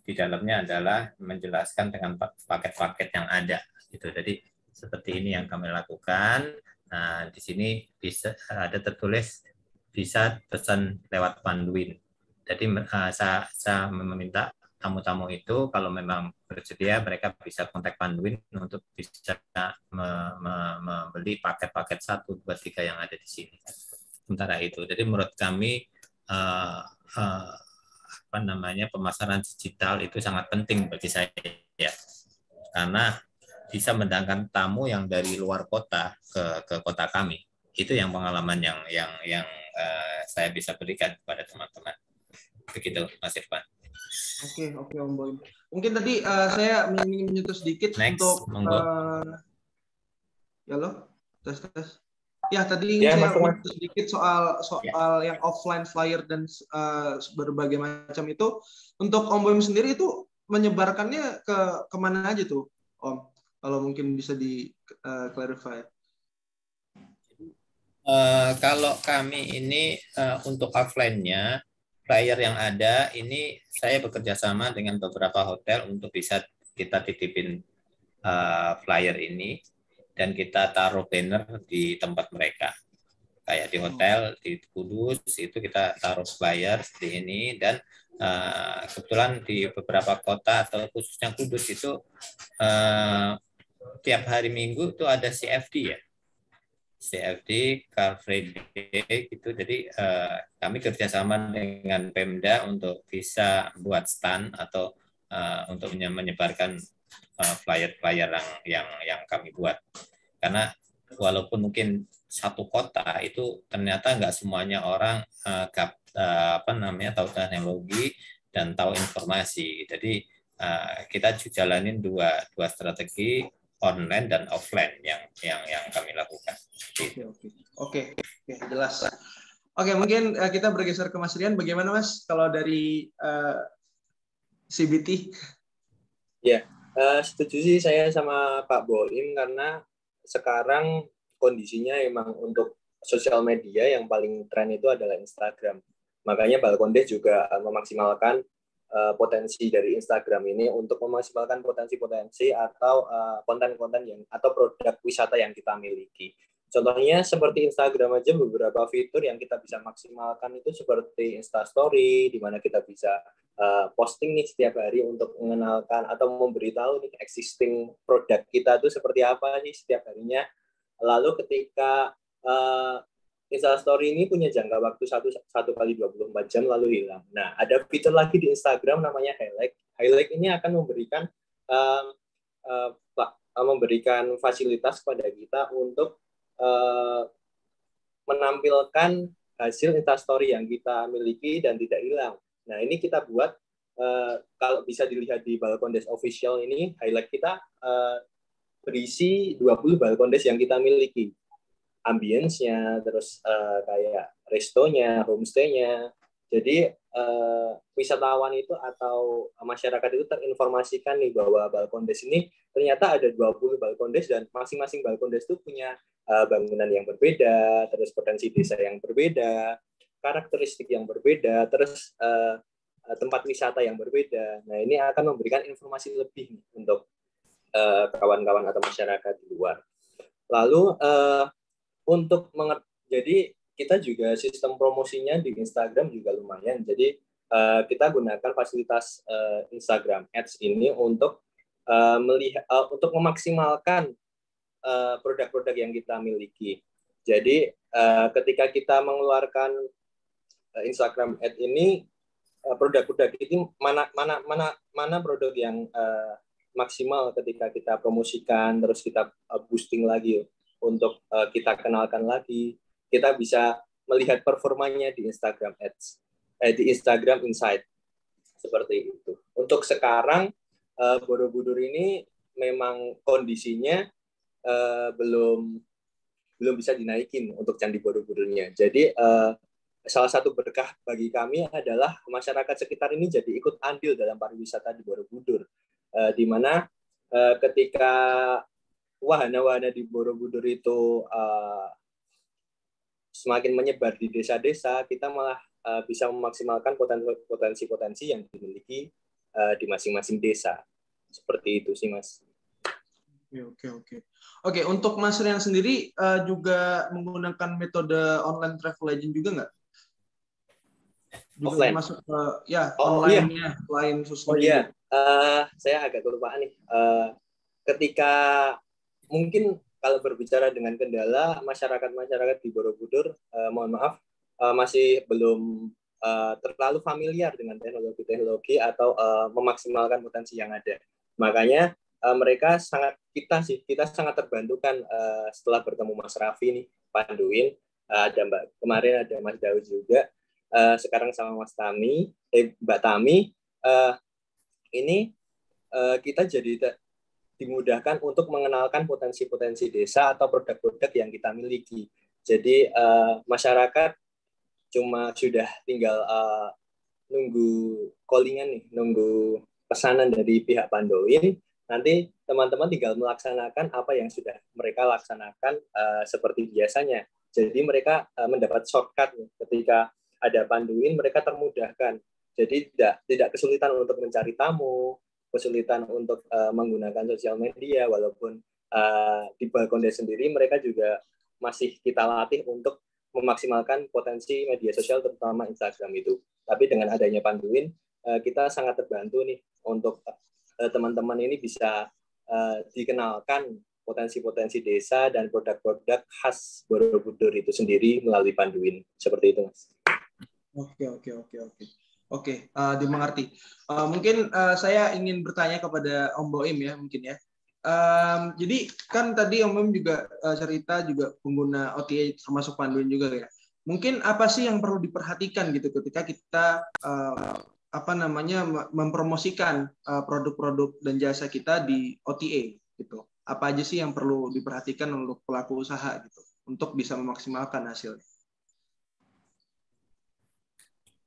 S3: di dalamnya adalah menjelaskan dengan paket-paket yang ada. Gitu. Jadi seperti ini yang kami lakukan. Nah, di sini bisa ada tertulis bisa pesan lewat Panduin. Jadi saya meminta tamu-tamu itu kalau memang bersedia mereka bisa kontak Panduin untuk bisa membeli paket-paket 1, 2, 3 yang ada di sini. Sementara itu, jadi menurut kami pemasaran digital itu sangat penting bagi saya ya, karena bisa mendatangkan tamu yang dari luar kota ke kota kami. Itu yang pengalaman yang saya bisa berikan kepada teman-teman. Begitu, Mas Irfan.
S1: Oke, Om Boim. Mungkin tadi saya ingin menyentuh sedikit untuk ya loh, tes. Ya, tadi saya menyentuh sedikit soal yang offline flyer dan berbagai macam itu. Untuk Om Boim sendiri itu menyebarkannya ke kemana aja tuh, Om? Kalau mungkin bisa di-clarify.
S3: Kalau kami ini untuk offline-nya, flyer yang ada ini saya bekerja sama dengan beberapa hotel untuk bisa kita titipin flyer ini dan kita taruh banner di tempat mereka. Kayak di hotel di Kudus itu kita taruh flyer seperti ini, dan kebetulan di beberapa kota atau khususnya Kudus itu tiap hari Minggu itu ada CFD ya. CFD, Car Free Day gitu. Jadi kami kerjasama dengan Pemda untuk bisa buat stand atau untuk menyebarkan flyer-flyer yang kami buat. Karena walaupun mungkin satu kota itu ternyata nggak semuanya orang tahu teknologi dan tahu informasi. Jadi kita jalanin dua strategi, online dan offline yang kami lakukan.
S1: Oke, jelas. Oke, mungkin kita bergeser ke Mas Rian. Bagaimana Mas kalau dari CBT?
S7: Ya, setuju sih saya sama Pak Boim, karena sekarang kondisinya emang untuk sosial media yang paling tren itu adalah Instagram. Makanya Balkondes juga memaksimalkan potensi dari Instagram ini untuk memaksimalkan potensi-potensi atau konten-konten atau produk wisata yang kita miliki. Contohnya seperti Instagram aja, beberapa fitur yang kita bisa maksimalkan itu seperti Instastory, di mana kita bisa posting nih setiap hari untuk mengenalkan atau memberitahu nih existing produk kita itu seperti apa nih setiap harinya. Lalu ketika Instastory ini punya jangka waktu 1 kali 24 jam lalu hilang. Nah, ada fitur lagi di Instagram namanya highlight. Highlight ini akan memberikan fasilitas kepada kita untuk menampilkan hasil Instastory yang kita miliki dan tidak hilang. Nah, ini kita buat kalau bisa dilihat di Balkondes Official ini, highlight kita berisi 20 Balkondes yang kita miliki. Ambience-nya, terus kayak restonya, homestay-nya. Jadi wisatawan itu atau masyarakat itu terinformasikan nih bahwa Balkondes ini ternyata ada 20 Balkondes dan masing-masing Balkondes itu punya bangunan yang berbeda, terus potensi desa yang berbeda, karakteristik yang berbeda, terus tempat wisata yang berbeda. Nah, ini akan memberikan informasi lebih nih untuk kawan-kawan atau masyarakat di luar. Lalu jadi kita juga sistem promosinya di Instagram juga lumayan. Jadi kita gunakan fasilitas Instagram Ads ini untuk melihat untuk memaksimalkan produk-produk yang kita miliki. Jadi ketika kita mengeluarkan Instagram Ad ini, produk-produk ini mana produk yang maksimal ketika kita promosikan, terus kita boosting lagi untuk kita kenalkan lagi, kita bisa melihat performanya di Instagram Ads, di Instagram Insight seperti itu. Untuk sekarang Borobudur ini memang kondisinya belum bisa dinaikin untuk Candi Borobudurnya. Jadi salah satu berkah bagi kami adalah masyarakat sekitar ini jadi ikut andil dalam pariwisata di Borobudur, di mana ketika wahana-wahana di Borobudur itu semakin menyebar di desa-desa, kita malah bisa memaksimalkan potensi-potensi yang dimiliki di masing-masing desa. Seperti itu sih, Mas.
S1: Oke, untuk Mas Rian sendiri juga menggunakan metode online travel agent juga nggak?
S7: Offline.
S1: Masuk ke online-nya, selain sosial media.
S7: Saya agak kelupaan nih. Ketika mungkin kalau berbicara dengan kendala, masyarakat di Borobudur, mohon maaf, masih belum terlalu familiar dengan teknologi atau memaksimalkan potensi yang ada. Makanya kita sangat terbantukan setelah bertemu Mas Raffi nih, Panduin, ada kemarin ada Mas Daud juga, sekarang sama Mbak Tami, ini kita jadi dimudahkan untuk mengenalkan potensi-potensi desa atau produk-produk yang kita miliki. Jadi masyarakat cuma sudah tinggal nunggu callingan nih, nunggu pesanan dari pihak Pandoin. Nanti teman-teman tinggal melaksanakan apa yang sudah mereka laksanakan seperti biasanya. Jadi mereka mendapat shortcut ketika ada Panduin, mereka termudahkan. Jadi tidak kesulitan untuk mencari tamu, kesulitan untuk menggunakan sosial media, walaupun di Balkonde sendiri mereka juga masih kita latih untuk memaksimalkan potensi media sosial, terutama Instagram itu. Tapi dengan adanya Panduin, kita sangat terbantu nih untuk teman-teman ini bisa dikenalkan potensi-potensi desa dan produk-produk khas Borobudur itu sendiri melalui Panduin. Seperti itu, Mas.
S1: Oke, dimengerti. Mungkin saya ingin bertanya kepada Om Boim ya, mungkin ya. Jadi kan tadi Om Boim juga cerita juga pengguna OTA termasuk Panduin juga ya. Mungkin apa sih yang perlu diperhatikan gitu ketika kita mempromosikan produk-produk dan jasa kita di OTA gitu. Apa aja sih yang perlu diperhatikan untuk pelaku usaha gitu untuk bisa memaksimalkan hasilnya?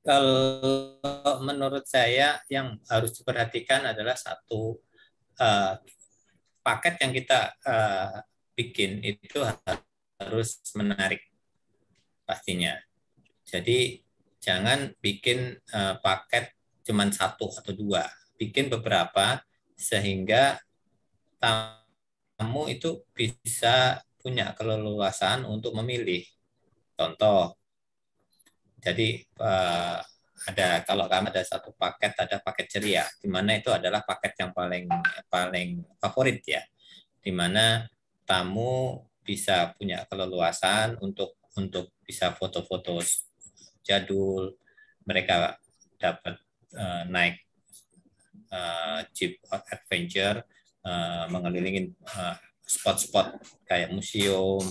S3: Kalau menurut saya yang harus diperhatikan adalah satu, paket yang kita bikin itu harus menarik pastinya. Jadi jangan bikin paket cuma satu atau dua, bikin beberapa sehingga tamu itu bisa punya keleluasaan untuk memilih. Contoh, jadi kalau kami ada satu paket, ada paket ceria, di mana itu adalah paket yang paling favorit ya, di mana tamu bisa punya keleluasan untuk bisa foto-foto jadul, mereka dapat naik jeep adventure, mengelilingi spot-spot kayak museum,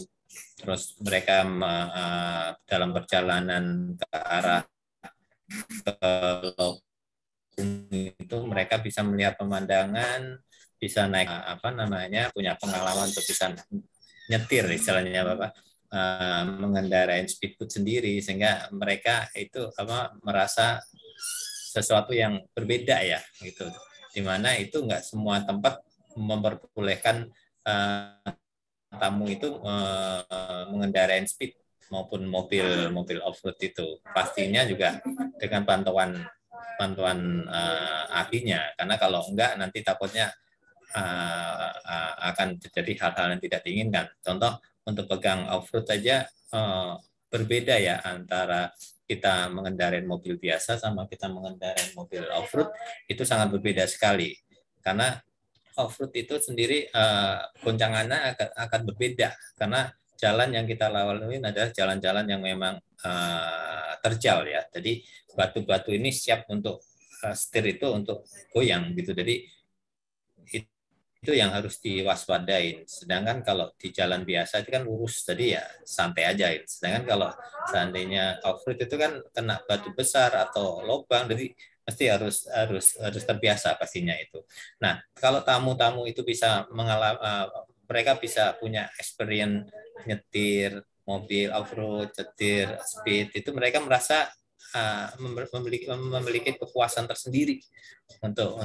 S3: terus mereka dalam perjalanan ke arah itu mereka bisa melihat pemandangan, bisa naik punya pengalaman untuk bisa nyetir istilahnya Bapak, mengendarai speedboat sendiri, sehingga mereka itu merasa sesuatu yang berbeda ya gitu, dimana itu nggak semua tempat memperbolehkan tamu itu mengendarai speed maupun mobil off-road itu. Pastinya juga dengan bantuan ahlinya, karena kalau enggak nanti takutnya akan terjadi hal-hal yang tidak diinginkan. Contoh, untuk pegang off-road saja berbeda ya antara kita mengendarai mobil biasa sama kita mengendarai mobil off-road, itu sangat berbeda sekali. Karena off-road itu sendiri goncangannya akan berbeda karena jalan yang kita lalui adalah jalan-jalan yang memang terjal ya. Jadi batu-batu ini siap untuk setir itu untuk goyang gitu. Jadi itu yang harus diwaspadain. Sedangkan kalau di jalan biasa itu kan lurus, tadi ya santai aja. Sedangkan kalau seandainya off-road itu kan kena batu besar atau lubang, jadi mesti harus terbiasa pastinya itu. Nah, kalau tamu-tamu itu bisa mereka bisa punya experience nyetir mobil off-road, nyetir speed, itu mereka merasa memiliki kepuasan tersendiri untuk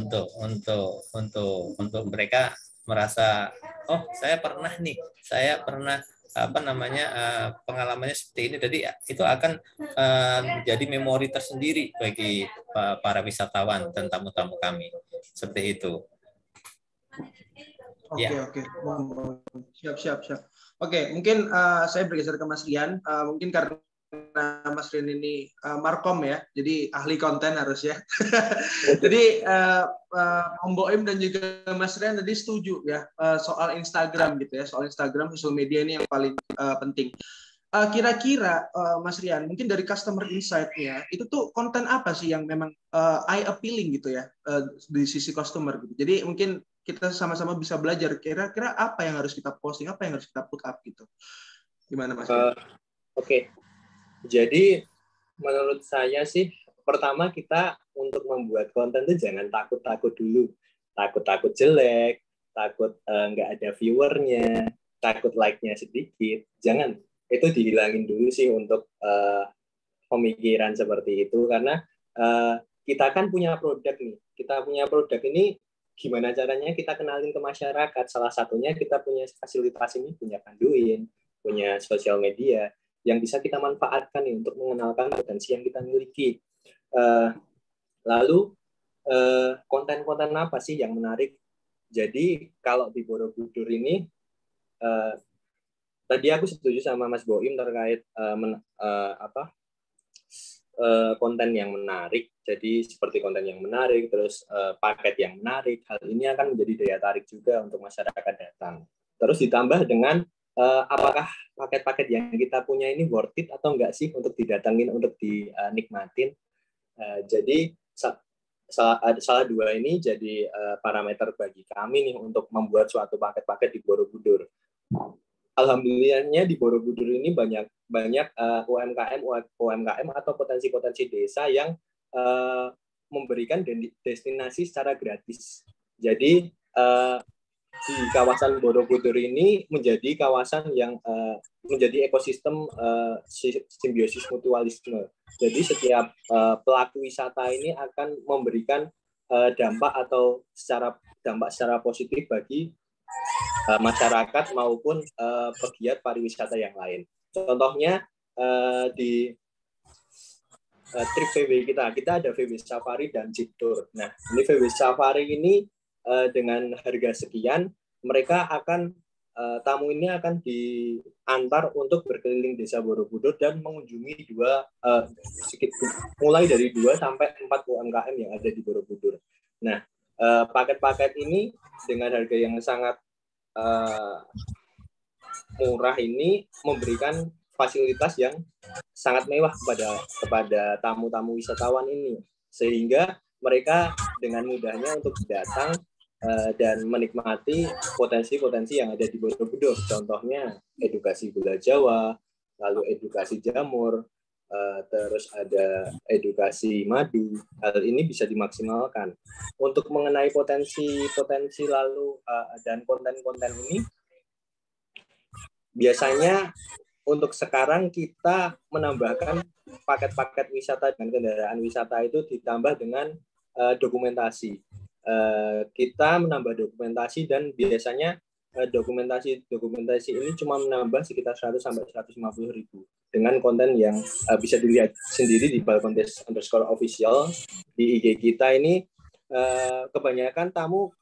S3: mereka merasa, oh saya pernah pengalamannya seperti ini. Jadi itu akan menjadi memori tersendiri bagi para wisatawan dan tamu-tamu kami seperti itu.
S1: Oke. Siap. Oke, mungkin saya bergeser ke Mas Rian. Mungkin karena Mas Rian ini markom ya, jadi ahli konten harus ya. Jadi Om Boim dan juga Mas Rian tadi setuju ya soal Instagram gitu ya, soal Instagram, sosial media ini yang paling penting. Kira-kira Mas Rian, mungkin dari customer insight-nya itu tuh konten apa sih yang memang eye appealing gitu ya di sisi customer gitu. Jadi mungkin kita sama-sama bisa belajar kira-kira apa yang harus kita posting, apa yang harus kita put up gitu. Gimana Mas Rian?
S7: Oke. Jadi menurut saya sih pertama kita untuk membuat konten itu jangan takut-takut dulu. Takut jelek, takut nggak ada viewernya, takut like-nya sedikit. Jangan. Itu dihilangin dulu sih untuk pemikiran seperti itu. Karena kita kan punya produk nih. Kita punya produk ini gimana caranya kita kenalin ke masyarakat. Salah satunya kita punya fasilitas ini, punya Panduin, punya sosial media yang bisa kita manfaatkan nih untuk mengenalkan potensi yang kita miliki. Lalu konten-konten apa sih yang menarik? Jadi kalau di Borobudur ini tadi aku setuju sama Mas Boim terkait konten yang menarik. Jadi seperti konten yang menarik, terus paket yang menarik. Hal ini akan menjadi daya tarik juga untuk masyarakat datang. Terus ditambah dengan apakah paket-paket yang kita punya ini worth it atau enggak sih untuk didatangin, untuk dinikmatin. Jadi salah dua ini jadi parameter bagi kami nih untuk membuat suatu paket-paket di Borobudur. Alhamdulillahnya di Borobudur ini banyak UMKM atau potensi-potensi desa yang memberikan destinasi secara gratis. Jadi di kawasan Borobudur ini menjadi kawasan yang menjadi ekosistem simbiosis mutualisme. Jadi setiap pelaku wisata ini akan memberikan dampak secara positif bagi masyarakat maupun pegiat pariwisata yang lain. Contohnya di trip VW kita ada VW Safari dan Jeep Tour. Nah, ini VW Safari ini dengan harga sekian, tamu ini akan diantar untuk berkeliling desa Borobudur dan mengunjungi mulai dari 2 sampai 4 UMKM yang ada di Borobudur. Nah, paket-paket ini dengan harga yang sangat murah ini memberikan fasilitas yang sangat mewah kepada tamu-tamu wisatawan ini, sehingga mereka dengan mudahnya untuk datang dan menikmati potensi-potensi yang ada di Borobudur. Contohnya edukasi gula Jawa, lalu edukasi jamur, terus ada edukasi madu. Hal ini bisa dimaksimalkan. Untuk mengenai potensi lalu dan konten-konten ini, biasanya untuk sekarang kita menambahkan paket-paket wisata dan kendaraan wisata itu ditambah dengan dokumentasi. Kita menambah dokumentasi dan biasanya dokumentasi ini cuma menambah sekitar 100 sampai 150 ribu dengan konten yang bisa dilihat sendiri di balkontes_official di IG kita ini. Kebanyakan tamu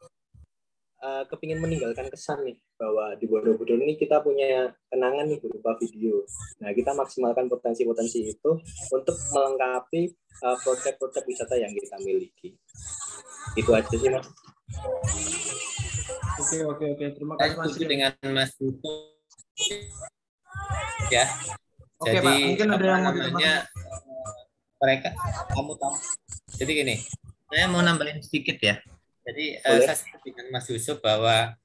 S7: kepingin meninggalkan kesan nih bahwa di Borobudur ini kita punya kenangan nih berupa video. Nah, kita maksimalkan potensi-potensi itu untuk melengkapi produk-produk wisata yang kita miliki. Itu aja sih, Mas.
S1: Oke. Terima
S3: Saya
S1: kasih Mas
S3: setuju
S1: Rian.
S3: dengan Mas Duto. Ya.
S1: Oke,
S3: Jadi
S1: Pak. Mungkin ada
S3: apa
S1: yang mau
S3: namanya mereka kamu tahu. Jadi gini, saya mau nambahin sedikit ya. Jadi saya setuju dengan Mas Yusuf bahwa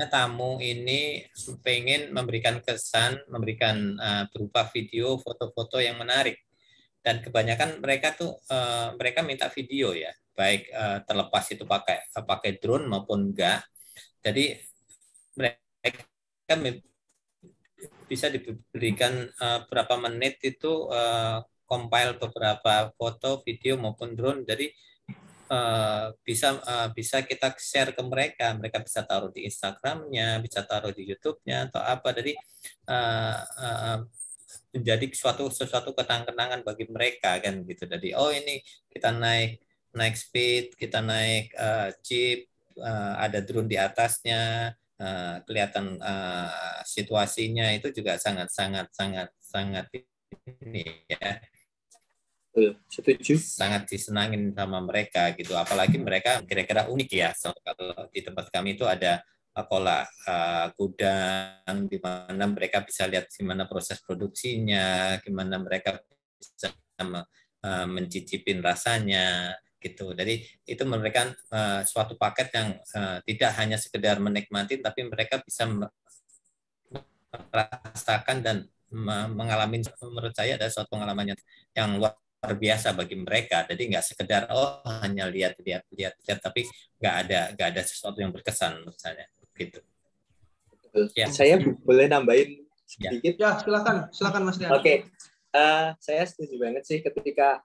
S3: tamu ini pengen memberikan kesan, memberikan berupa video, foto-foto yang menarik. Dan kebanyakan mereka tuh mereka minta video ya, baik terlepas itu pakai drone maupun enggak. Jadi mereka bisa diberikan berapa menit itu compile beberapa foto, video maupun drone. Jadi bisa kita share ke mereka. Mereka bisa taruh di Instagramnya, bisa taruh di YouTube-nya atau apa. Jadi menjadi sesuatu kenang-kenangan bagi mereka kan gitu. Jadi ini kita naik speed, kita naik jeep, ada drone di atasnya. Kelihatan situasinya itu juga sangat ini ya,
S7: setuju,
S3: sangat disenangin sama mereka gitu. Apalagi mereka kira-kira unik ya. So, kalau di tempat kami itu ada pola gudang di mana mereka bisa lihat gimana proses produksinya, gimana mereka bisa mencicipin rasanya gitu. Jadi itu memberikan suatu paket yang tidak hanya sekedar menikmati, tapi mereka bisa merasakan dan mengalami. Menurut saya ada suatu pengalaman yang luar biasa bagi mereka. Jadi nggak sekedar hanya lihat, tapi nggak ada sesuatu yang berkesan menurut saya gitu.
S7: Ya. Saya boleh nambahin sedikit?
S1: Ya, silakan Mas Rian.
S7: Oke. Saya setuju banget sih ketika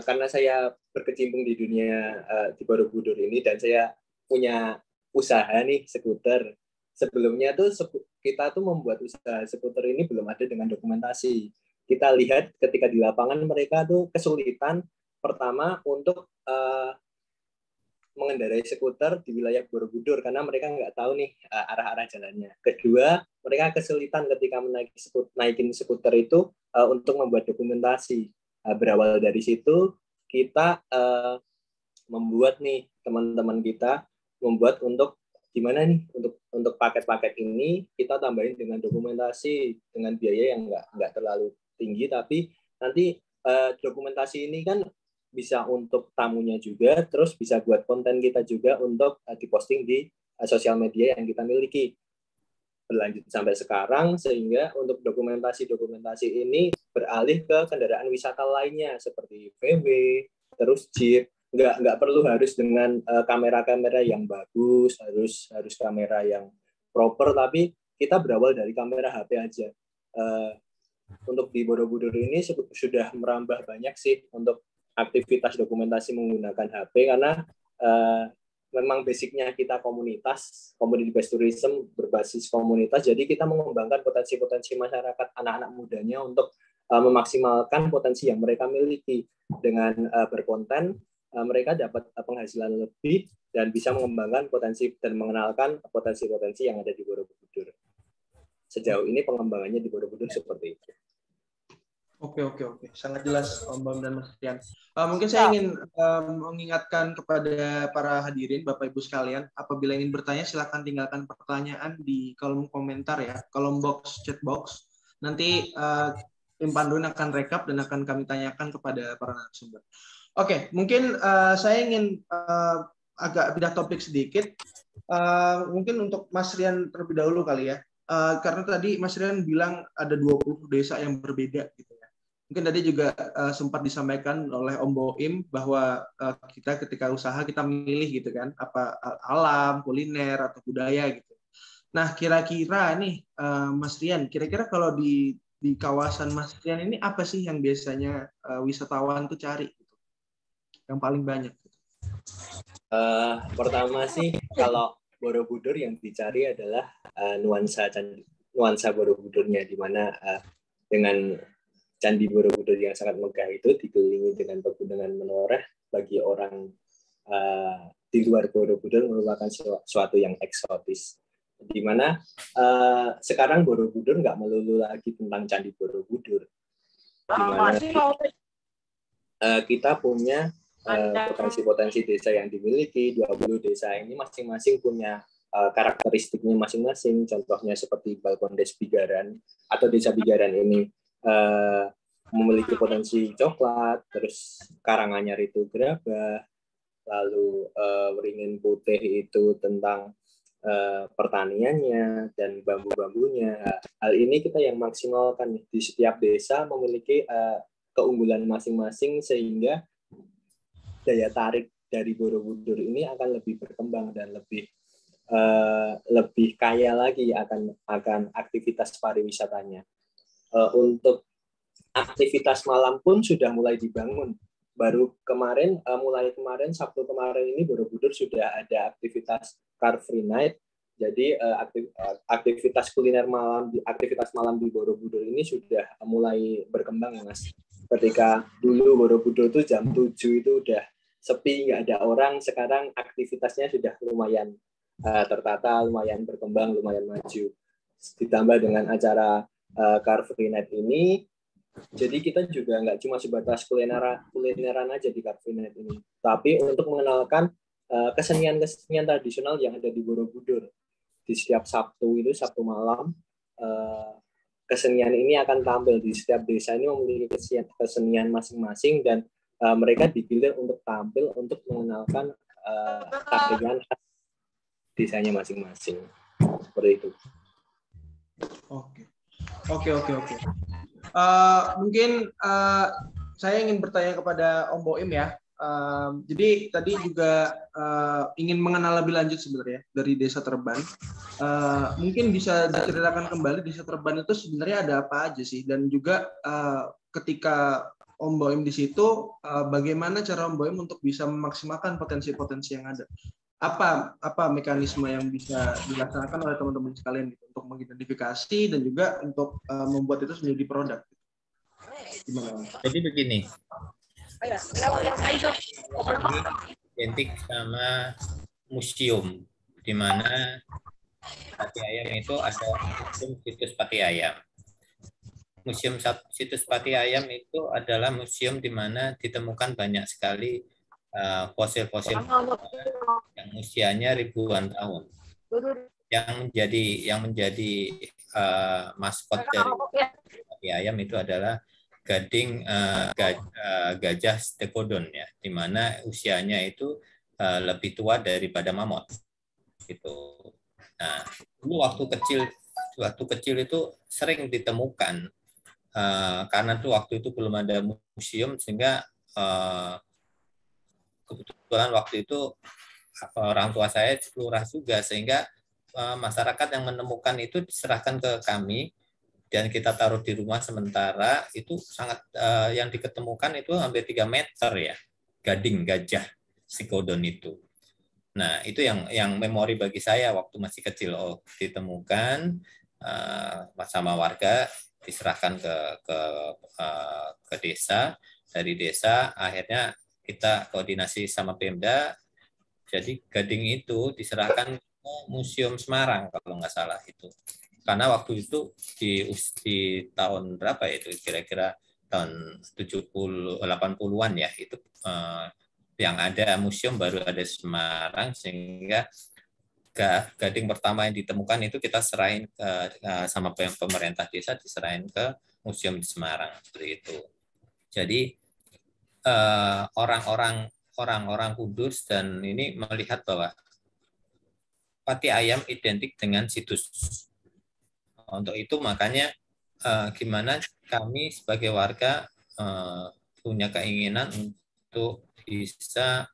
S7: karena saya berkecimpung di dunia di Borobudur ini dan saya punya usaha nih skuter. Sebelumnya tuh kita tuh membuat usaha skuter ini belum ada dengan dokumentasi. Kita lihat ketika di lapangan mereka tuh kesulitan pertama untuk mengendarai skuter di wilayah Borobudur karena mereka nggak tahu nih arah-arah jalannya. Kedua, mereka kesulitan ketika naikin skuter itu untuk membuat dokumentasi. Berawal dari situ kita membuat nih teman-teman kita membuat untuk gimana nih untuk paket-paket ini kita tambahin dengan dokumentasi dengan biaya yang nggak terlalu tinggi, tapi nanti dokumentasi ini kan bisa untuk tamunya juga, terus bisa buat konten kita juga untuk diposting di sosial media yang kita miliki. Berlanjut sampai sekarang, sehingga untuk dokumentasi ini beralih ke kendaraan wisata lainnya seperti VW, terus Jeep. Nggak perlu harus dengan kamera-kamera yang bagus, harus kamera yang proper, tapi kita berawal dari kamera HP aja. Untuk di Borobudur ini sudah merambah banyak sih untuk aktivitas dokumentasi menggunakan HP karena memang basicnya kita community based tourism berbasis komunitas, jadi kita mengembangkan potensi-potensi masyarakat anak-anak mudanya untuk memaksimalkan potensi yang mereka miliki dengan berkonten. Mereka dapat penghasilan lebih dan bisa mengembangkan potensi dan mengenalkan potensi-potensi yang ada di Borobudur. Sejauh ini pengembangannya di Borobudur seperti itu.
S1: Oke. Sangat jelas Om Bam dan Mas Rian. Mungkin saya ingin mengingatkan kepada para hadirin, Bapak Ibu sekalian, apabila ingin bertanya silakan tinggalkan pertanyaan di kolom komentar ya, kolom chat box. Nanti tim Panduin akan rekap dan akan kami tanyakan kepada para narasumber. Oke, mungkin saya ingin agak pindah topik sedikit. Mungkin untuk Mas Rian terlebih dahulu kali ya. Karena tadi Mas Rian bilang ada 20 desa yang berbeda gitu ya. Mungkin tadi juga sempat disampaikan oleh Om Boim bahwa kita ketika usaha kita milih gitu kan, apa alam, kuliner atau budaya gitu. Nah, kira-kira nih Mas Rian, kira-kira kalau di kawasan Mas Rian ini apa sih yang biasanya wisatawan tuh cari gitu? Yang paling banyak gitu.
S7: Pertama sih kalau Borobudur yang dicari adalah nuansa Borobudurnya, di mana dengan Candi Borobudur yang sangat megah itu dikelilingi dengan pegunungan menoreh, bagi orang di luar Borobudur merupakan suatu yang eksotis. Di mana sekarang Borobudur nggak melulu lagi tentang Candi Borobudur, di mana kita punya potensi-potensi desa yang dimiliki. 20 desa ini masing-masing punya karakteristiknya masing-masing. Contohnya seperti Balkon Des Bigaran atau Desa Bigaran ini memiliki potensi coklat, terus Karanganyar itu gerabah, lalu Beringin Putih itu tentang pertaniannya dan bambu-bambunya. Hal ini kita yang maksimalkan di setiap desa memiliki keunggulan masing-masing sehingga daya tarik dari Borobudur ini akan lebih berkembang dan lebih kaya lagi akan aktivitas pariwisatanya. Untuk aktivitas malam pun sudah mulai dibangun. Baru mulai kemarin Sabtu kemarin ini Borobudur sudah ada aktivitas Car Free Night. Jadi aktivitas malam di Borobudur ini sudah mulai berkembang, Mas. Ketika dulu Borobudur itu jam 7 itu udah sepi, nggak ada orang. Sekarang aktivitasnya sudah lumayan tertata, lumayan berkembang, lumayan maju. Ditambah dengan acara Car Free Night ini, jadi kita juga nggak cuma sebatas kulineran aja di Car Free Night ini, tapi untuk mengenalkan kesenian-kesenian tradisional yang ada di Borobudur. Di setiap Sabtu malam, kesenian ini akan tampil di setiap desa ini memiliki kesenian masing-masing dan mereka dipilih untuk tampil untuk mengenalkan tarian khas desanya masing-masing. Seperti itu.
S1: Oke. Mungkin saya ingin bertanya kepada Om Boim ya. Jadi tadi juga ingin mengenal lebih lanjut sebenarnya dari Desa Terban. Mungkin bisa diceritakan kembali Desa Terban itu sebenarnya ada apa aja sih, dan juga ketika Om Boim di situ, bagaimana cara Om Boim untuk bisa memaksimalkan potensi-potensi yang ada? Apa mekanisme yang bisa dilaksanakan oleh teman-teman sekalian gitu, untuk mengidentifikasi dan juga untuk membuat itu menjadi produk? Gimana?
S3: Jadi begini, identik sama museum, di mana Pati Ayam itu ada museum situs Pati Ayam. Museum situs Pati Ayam itu adalah museum di mana ditemukan banyak sekali fosil-fosil yang usianya ribuan tahun. Yang menjadi maskot dari Pati Ayam itu adalah gading gajah stegodon ya, di mana usianya itu lebih tua daripada mamut. Gitu. Nah, dulu waktu kecil itu sering ditemukan karena tuh waktu itu belum ada museum, sehingga kebetulan waktu itu orang tua saya lurah juga, sehingga masyarakat yang menemukan itu diserahkan ke kami dan kita taruh di rumah sementara. Itu sangat yang diketemukan itu hampir 3 meter ya, gading gajah stegodon itu. Nah, itu yang memori bagi saya waktu masih kecil. Ditemukan sama warga, diserahkan ke desa. Dari desa akhirnya kita koordinasi sama Pemda. Jadi gading itu diserahkan ke Museum Semarang kalau nggak salah itu. Karena waktu itu di tahun berapa ya itu, kira-kira tahun 80-an ya, itu yang ada museum baru ada Semarang, sehingga gading pertama yang ditemukan itu kita serahin sama pemerintah desa, diserahin ke museum di Semarang, seperti itu. Jadi orang-orang Kudus dan ini melihat bahwa Pati Ayam identik dengan situs. Untuk itu makanya gimana kami sebagai warga punya keinginan untuk bisa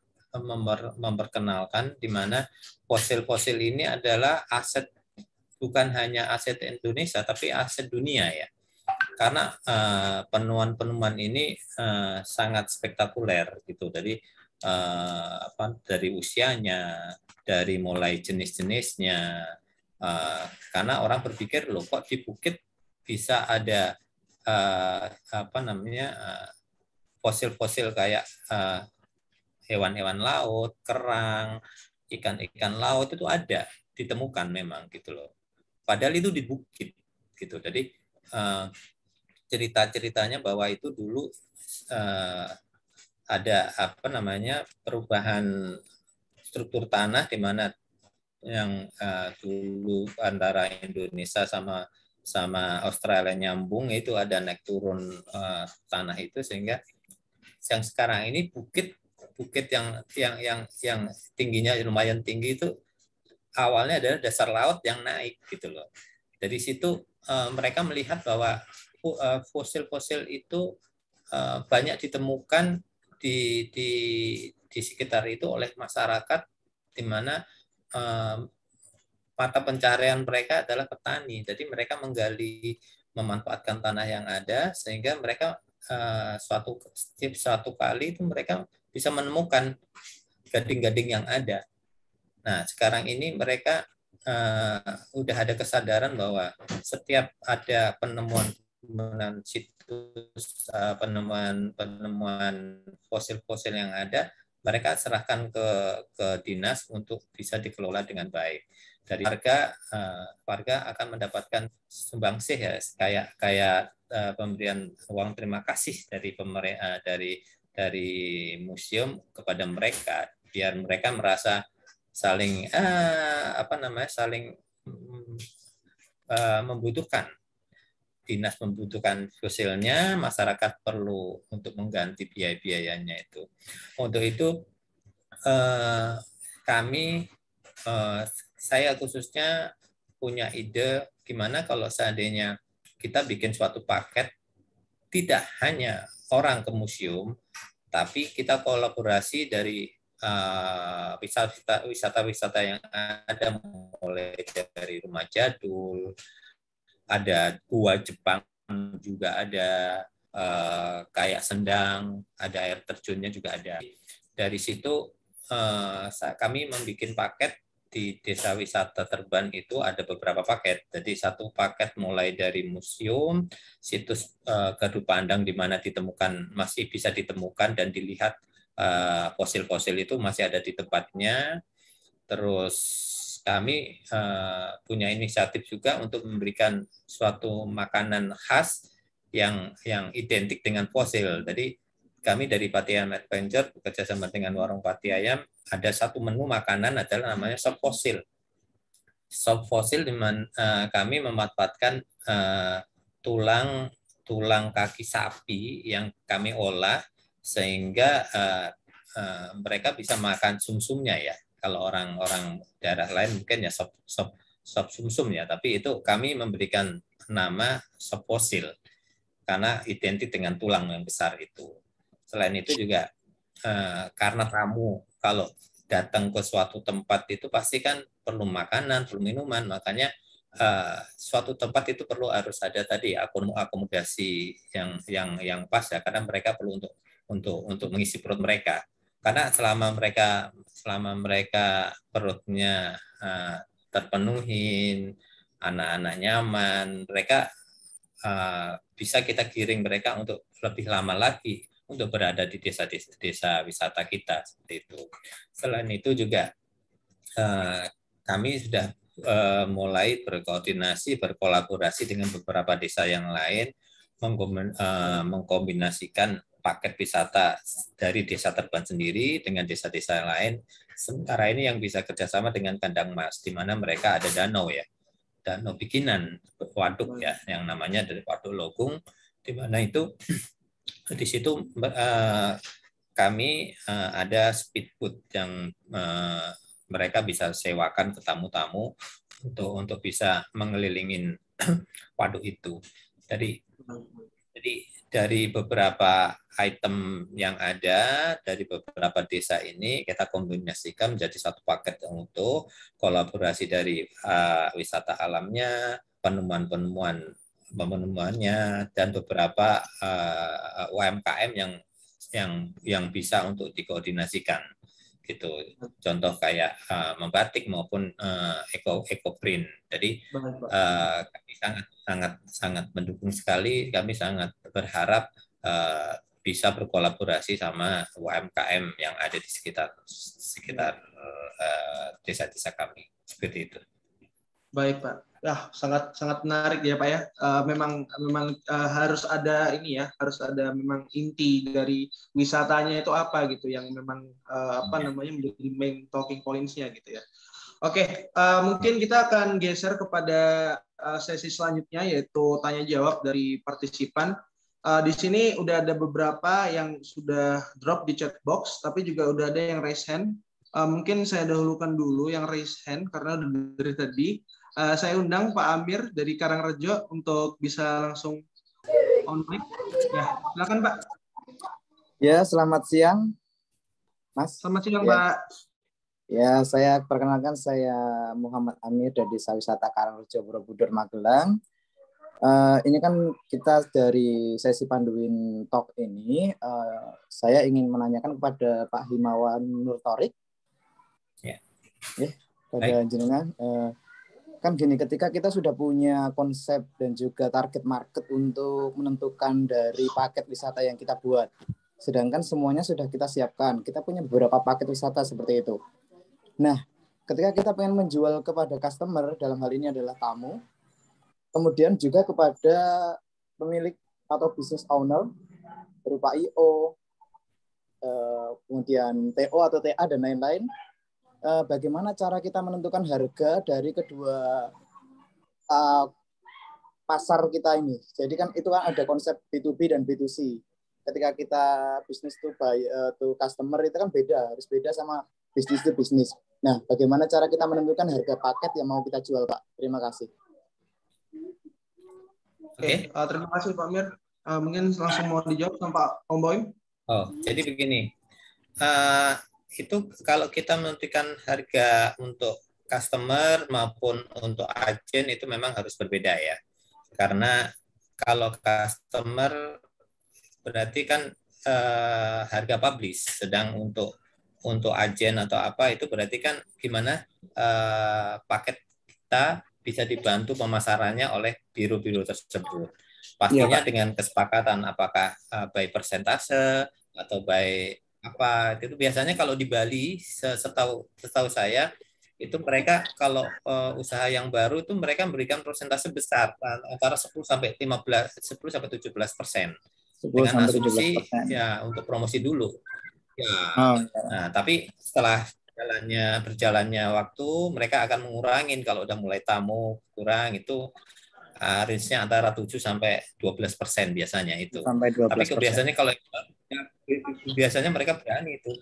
S3: memperkenalkan di mana fosil-fosil ini adalah aset, bukan hanya aset Indonesia tapi aset dunia ya. Karena penemuan-penemuan ini sangat spektakuler gitu. Dari usianya, dari mulai jenis-jenisnya. Karena orang berpikir loh kok di bukit bisa ada fosil-fosil kayak hewan-hewan laut, kerang, ikan-ikan laut itu ada, ditemukan memang gitu loh. Padahal itu di bukit gitu. Jadi cerita-ceritanya bahwa itu dulu ada perubahan struktur tanah di mana dulu antara Indonesia sama Australia nyambung, itu ada naik turun tanah itu, sehingga yang sekarang ini bukit yang tingginya lumayan tinggi itu awalnya adalah dasar laut yang naik gitu loh. Dari situ mereka melihat bahwa fosil-fosil itu banyak ditemukan di sekitar itu oleh masyarakat, di mana mata pencaharian mereka adalah petani. Jadi mereka memanfaatkan tanah yang ada, sehingga mereka satu kali itu mereka bisa menemukan gading-gading yang ada. Nah, sekarang ini mereka udah ada kesadaran bahwa setiap ada penemuan situs, penemuan fosil-fosil yang ada, mereka serahkan ke dinas untuk bisa dikelola dengan baik. Dari warga akan mendapatkan sumbangsih ya, kayak pemberian uang terima kasih dari pemerintah, dari museum kepada mereka, biar mereka merasa saling membutuhkan. Dinas membutuhkan fosilnya, masyarakat perlu untuk mengganti biaya-biayanya itu. Untuk itu saya khususnya punya ide gimana kalau seandainya kita bikin suatu paket, tidak hanya orang ke museum, tapi kita kolaborasi dari wisata-wisata yang ada, mulai dari rumah jadul, ada gua Jepang juga ada, kayak Sendang, ada air terjunnya juga ada. Dari situ kami membuat paket di Desa Wisata Terban itu ada beberapa paket. Jadi satu paket mulai dari museum, situs Gardu Pandang di mana masih bisa ditemukan dan dilihat fosil-fosil itu masih ada di tempatnya. Terus kami punya inisiatif juga untuk memberikan suatu makanan khas yang identik dengan fosil. Jadi kami dari Pati Ayam Adventure bekerja sama dengan Warung Pati Ayam, ada satu menu makanan adalah namanya sop fosil. Sop fosil di mana kami memanfaatkan tulang kaki sapi yang kami olah, sehingga mereka bisa makan sumsumnya ya. Kalau orang daerah lain mungkin ya sop sumsum ya, tapi itu kami memberikan nama sop fosil karena identik dengan tulang yang besar itu. Selain itu juga karena tamu kalau datang ke suatu tempat itu pasti kan perlu makanan, perlu minuman, makanya suatu tempat itu harus ada tadi akomodasi yang pas ya, karena mereka perlu untuk mengisi perut mereka. Karena selama mereka perutnya terpenuhi, anak-anak nyaman, mereka bisa kita giring mereka untuk lebih lama lagi untuk berada di desa wisata kita, seperti itu. Selain itu juga kami sudah mulai berkolaborasi dengan beberapa desa yang lain, mengkombinasikan paket wisata dari Desa Terban sendiri dengan desa-desa lain. Sementara ini yang bisa kerjasama dengan Kandang Mas, di mana mereka ada danau ya, danau bikinan, waduk ya, yang namanya dari Waduk Logung, di mana itu di situ kami ada speedboat yang mereka bisa sewakan ke tamu-tamu untuk bisa mengelilingin waduk itu. Jadi dari beberapa item yang ada dari beberapa desa ini kita kombinasikan menjadi satu paket untuk kolaborasi dari wisata alamnya, penemuannya, dan beberapa UMKM yang bisa untuk dikoordinasikan gitu. Contoh kayak membatik maupun eco-print. Jadi kami sangat mendukung sekali. Kami sangat berharap bisa berkolaborasi sama UMKM yang ada di sekitar desa-desa kami. Seperti itu.
S1: Baik, Pak. Sangat menarik ya, Pak ya. Memang harus ada harus ada memang inti dari wisatanya itu apa gitu, yang memang menjadi main talking points-nya gitu ya. Oke, mungkin kita akan geser kepada sesi selanjutnya, yaitu tanya jawab dari partisipan. Di sini udah ada beberapa yang sudah drop di chat box, tapi juga udah ada yang raise hand. Mungkin saya dahulukan dulu yang raise hand karena udah dari tadi. Saya undang Pak Amir dari Karangrejo untuk bisa langsung on mic. Ya, silakan Pak.
S8: Ya, selamat siang, Mas.
S1: Selamat siang,
S8: ya.
S1: Pak.
S8: Ya, saya perkenalkan, saya Muhammad Amir dari Desa Wisata Karangrejo, Borobudur, Magelang. Ini kan kita dari sesi Panduin Talk ini, saya ingin menanyakan kepada Pak Himawan Nur Thorik. Ya, pada jenengan. Kan gini, ketika kita sudah punya konsep dan juga target market untuk menentukan dari paket wisata yang kita buat, sedangkan semuanya sudah kita siapkan, kita punya beberapa paket wisata seperti itu. Nah, ketika kita pengen menjual kepada customer, dalam hal ini adalah tamu, kemudian juga kepada pemilik atau business owner berupa IO, kemudian TO atau TA dan lain-lain. Bagaimana cara kita menentukan harga dari kedua pasar kita ini? Jadi kan itu kan ada konsep B2B dan B2C. Ketika kita business to customer itu kan beda, harus beda sama business to business. Nah, bagaimana cara kita menentukan harga paket yang mau kita jual, Pak? Terima kasih.
S1: Oke, terima kasih Pak Mir. Mungkin langsung mau dijawab sama Pak Om Boim.
S3: Oh, jadi begini. Itu kalau kita menentukan harga untuk customer maupun untuk agen itu memang harus berbeda ya. Karena kalau customer berarti kan harga publish, sedang untuk agen atau apa itu berarti kan gimana paket kita bisa dibantu pemasarannya oleh biro-biro tersebut. Pastinya dengan kesepakatan apakah by persentase atau by apa. Itu biasanya kalau di Bali setahu saya itu mereka kalau usaha yang baru itu mereka memberikan persentase besar antara 10 sampai 17% dengan asumsi ya untuk promosi dulu. Ya. Nah, tapi setelah berjalannya waktu mereka akan mengurangin kalau udah mulai tamu kurang itu range-nya antara 7 sampai 12% biasanya itu.
S8: Sampai 12%.
S3: Tapi biasanya kalau biasanya mereka berani itu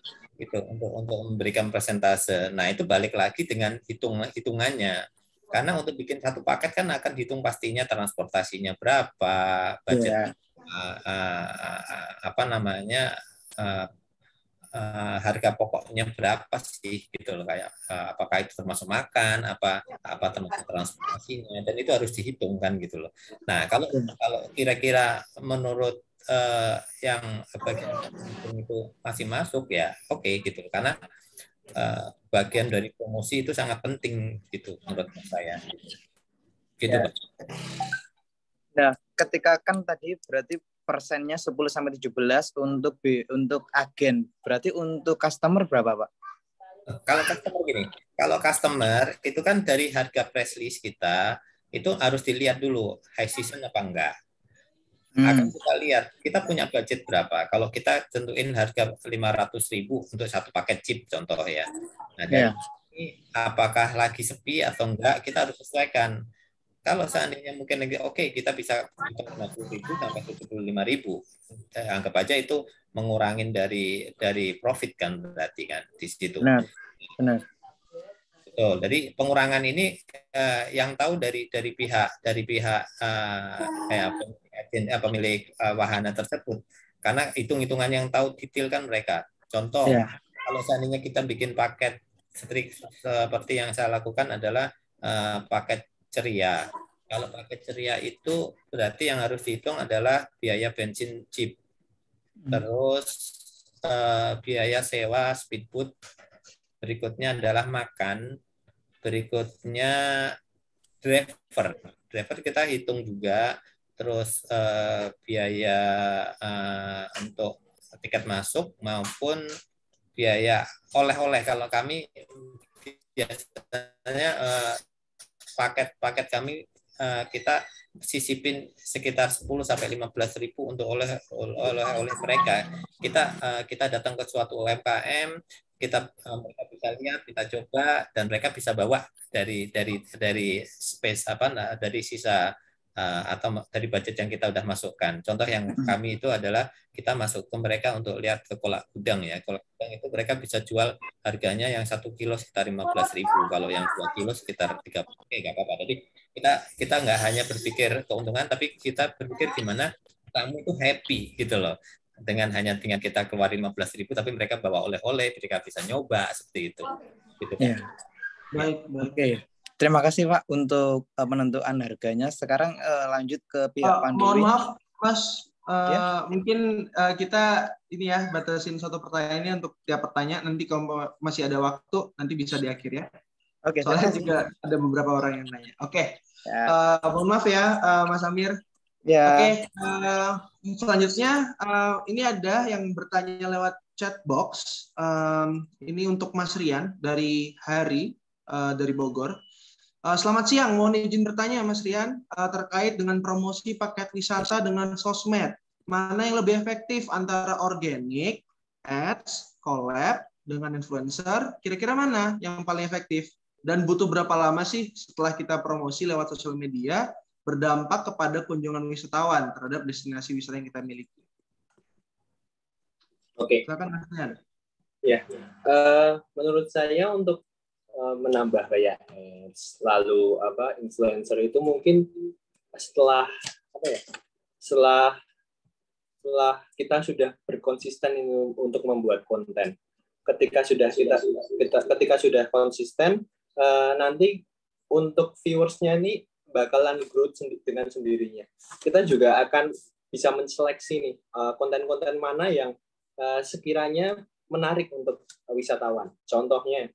S3: untuk memberikan persentase. Nah, itu balik lagi dengan hitungannya. Karena untuk bikin satu paket kan akan hitung pastinya transportasinya berapa, budget apa namanya harga pokoknya berapa sih gitu loh, kayak apakah itu termasuk makan, apa termasuk transportasinya, dan itu harus dihitung kan gitu loh. Nah, kalau kira-kira menurut yang bagian itu masih masuk ya oke gitu, karena bagian dari promosi itu sangat penting gitu menurut saya. Gitu,
S8: ya. Nah, ketika kan tadi berarti persennya 10-17 untuk agen. Berarti untuk customer berapa, Pak?
S3: Kalau customer gini, kalau customer itu kan dari harga press list kita itu harus dilihat dulu high season apa enggak. Akan kita lihat kita punya budget berapa. Kalau kita tentuin harga 500.000 untuk satu paket chip contoh ya. Nah, dari ini apakah lagi sepi atau enggak kita harus sesuaikan. Kalau seandainya mungkin lagi oke, kita bisa 50.000 sampai 75.000. Anggap aja itu mengurangin dari profit kan berarti kan di situ.
S8: Benar.
S3: Betul. Jadi pengurangan ini yang tahu dari pihak pemilik wahana tersebut. Karena hitung-hitungan yang tahu detail kan mereka. Contoh, kalau seandainya kita bikin paket seperti yang saya lakukan adalah paket ceria. Kalau paket ceria itu berarti yang harus dihitung adalah biaya bensin chip, terus biaya sewa speedboat, berikutnya adalah makan, berikutnya driver kita hitung juga, terus biaya untuk tiket masuk maupun biaya oleh-oleh. Kalau kami biasanya paket kami kita sisipin sekitar 10 sampai 15.000 untuk oleh mereka. Kita datang ke suatu UMKM, mereka bisa lihat, kita coba, dan mereka bisa bawa dari space dari sisa atau dari budget yang kita udah masukkan. Contoh yang kami itu adalah kita masuk ke mereka untuk lihat ke kolak gudang ya. Kolak gudang itu mereka bisa jual harganya yang 1 kilo sekitar 15.000, kalau yang 2 kilo sekitar 30. Oke, nggak apa-apa. Jadi kita nggak hanya berpikir keuntungan, tapi kita berpikir gimana tamu itu happy gitu loh. Dengan kita keluarin 15.000, tapi mereka bawa oleh-oleh, mereka bisa nyoba seperti itu. Gitu kan.
S8: Ya. Baik. Oke. Terima kasih Pak untuk penentuan harganya. Sekarang lanjut ke pihak Panduin.
S1: Mohon maaf, Mas. Mungkin kita ini ya batasin satu pertanyaan ini untuk tiap pertanyaan. Nanti kalau masih ada waktu, nanti bisa di akhir ya.
S8: Oke.
S1: Soalnya juga ada beberapa orang yang nanya. Oke. Mohon maaf ya, Mas Amir.
S8: Ya.
S1: Oke. Selanjutnya ini ada yang bertanya lewat chat box. Ini untuk Mas Rian dari Hari dari Bogor. Selamat siang, mohon izin bertanya Mas Rian terkait dengan promosi paket wisata dengan sosmed. Mana yang lebih efektif antara organic, ads, collab dengan influencer? Kira-kira mana yang paling efektif? Dan butuh berapa lama sih setelah kita promosi lewat sosial media berdampak kepada kunjungan wisatawan terhadap destinasi wisata yang kita miliki?
S7: Oke.
S1: Silakan Mas Rian.
S7: Ya, menurut saya untuk menambah kayak lalu influencer itu mungkin setelah kita sudah berkonsisten untuk membuat konten. Ketika sudah konsisten, nanti untuk viewersnya ini bakalan growth dengan sendirinya. Kita juga akan bisa menseleksi nih konten-konten mana yang sekiranya menarik untuk wisatawan. Contohnya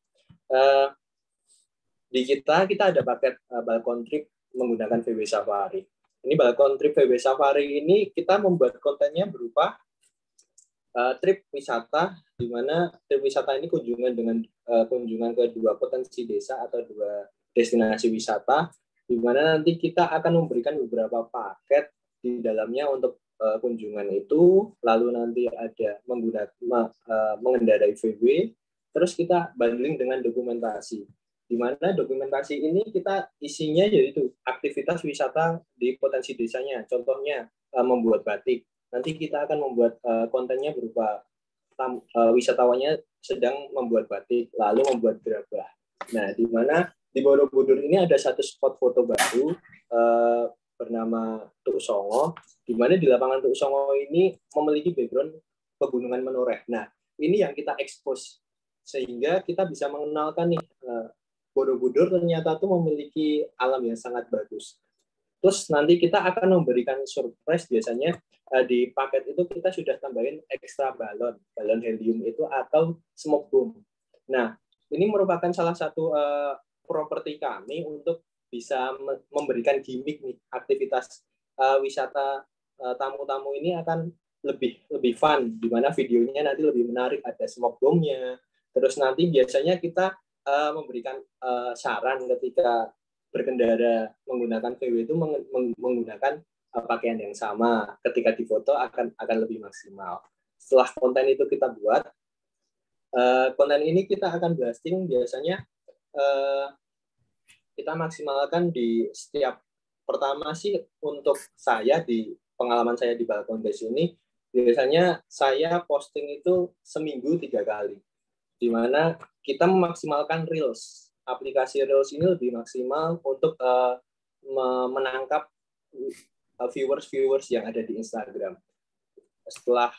S7: di kita ada paket balkon trip menggunakan VW Safari. Ini balkon trip VW Safari ini kita membuat kontennya berupa trip wisata, di mana trip wisata ini kunjungan ke 2 potensi desa atau 2 destinasi wisata, di mana nanti kita akan memberikan beberapa paket di dalamnya untuk kunjungan itu, lalu nanti ada mengendarai VW, terus kita bundling dengan dokumentasi, di mana dokumentasi ini kita isinya yaitu aktivitas wisata di potensi desanya. Contohnya membuat batik. Nanti kita akan membuat kontennya berupa wisatawannya sedang membuat batik, lalu membuat gerabah. Nah, di mana di Borobudur ini ada satu spot foto baru bernama Tuk Songo, di mana di lapangan Tuk Songo ini memiliki background pegunungan Menoreh. Nah, ini yang kita expose sehingga kita bisa mengenalkan nih Borobudur ternyata tuh memiliki alam yang sangat bagus. Terus nanti kita akan memberikan surprise, biasanya di paket itu kita sudah tambahin ekstra balon helium itu atau smoke bomb. Nah, ini merupakan salah satu properti kami untuk bisa memberikan gimmick nih, aktivitas wisata tamu-tamu ini akan lebih fun, di mana videonya nanti lebih menarik, ada smoke bomb-nya. Terus nanti biasanya kita memberikan saran ketika berkendara menggunakan VW itu menggunakan pakaian yang sama, ketika difoto akan lebih maksimal. Setelah konten itu kita buat, konten ini kita akan blasting biasanya kita maksimalkan di setiap, pertama sih untuk saya di pengalaman saya di Balkon Base ini, biasanya saya posting itu seminggu 3 kali, di mana kita memaksimalkan Reels. Aplikasi Reels ini lebih maksimal untuk menangkap viewers yang ada di Instagram. Setelah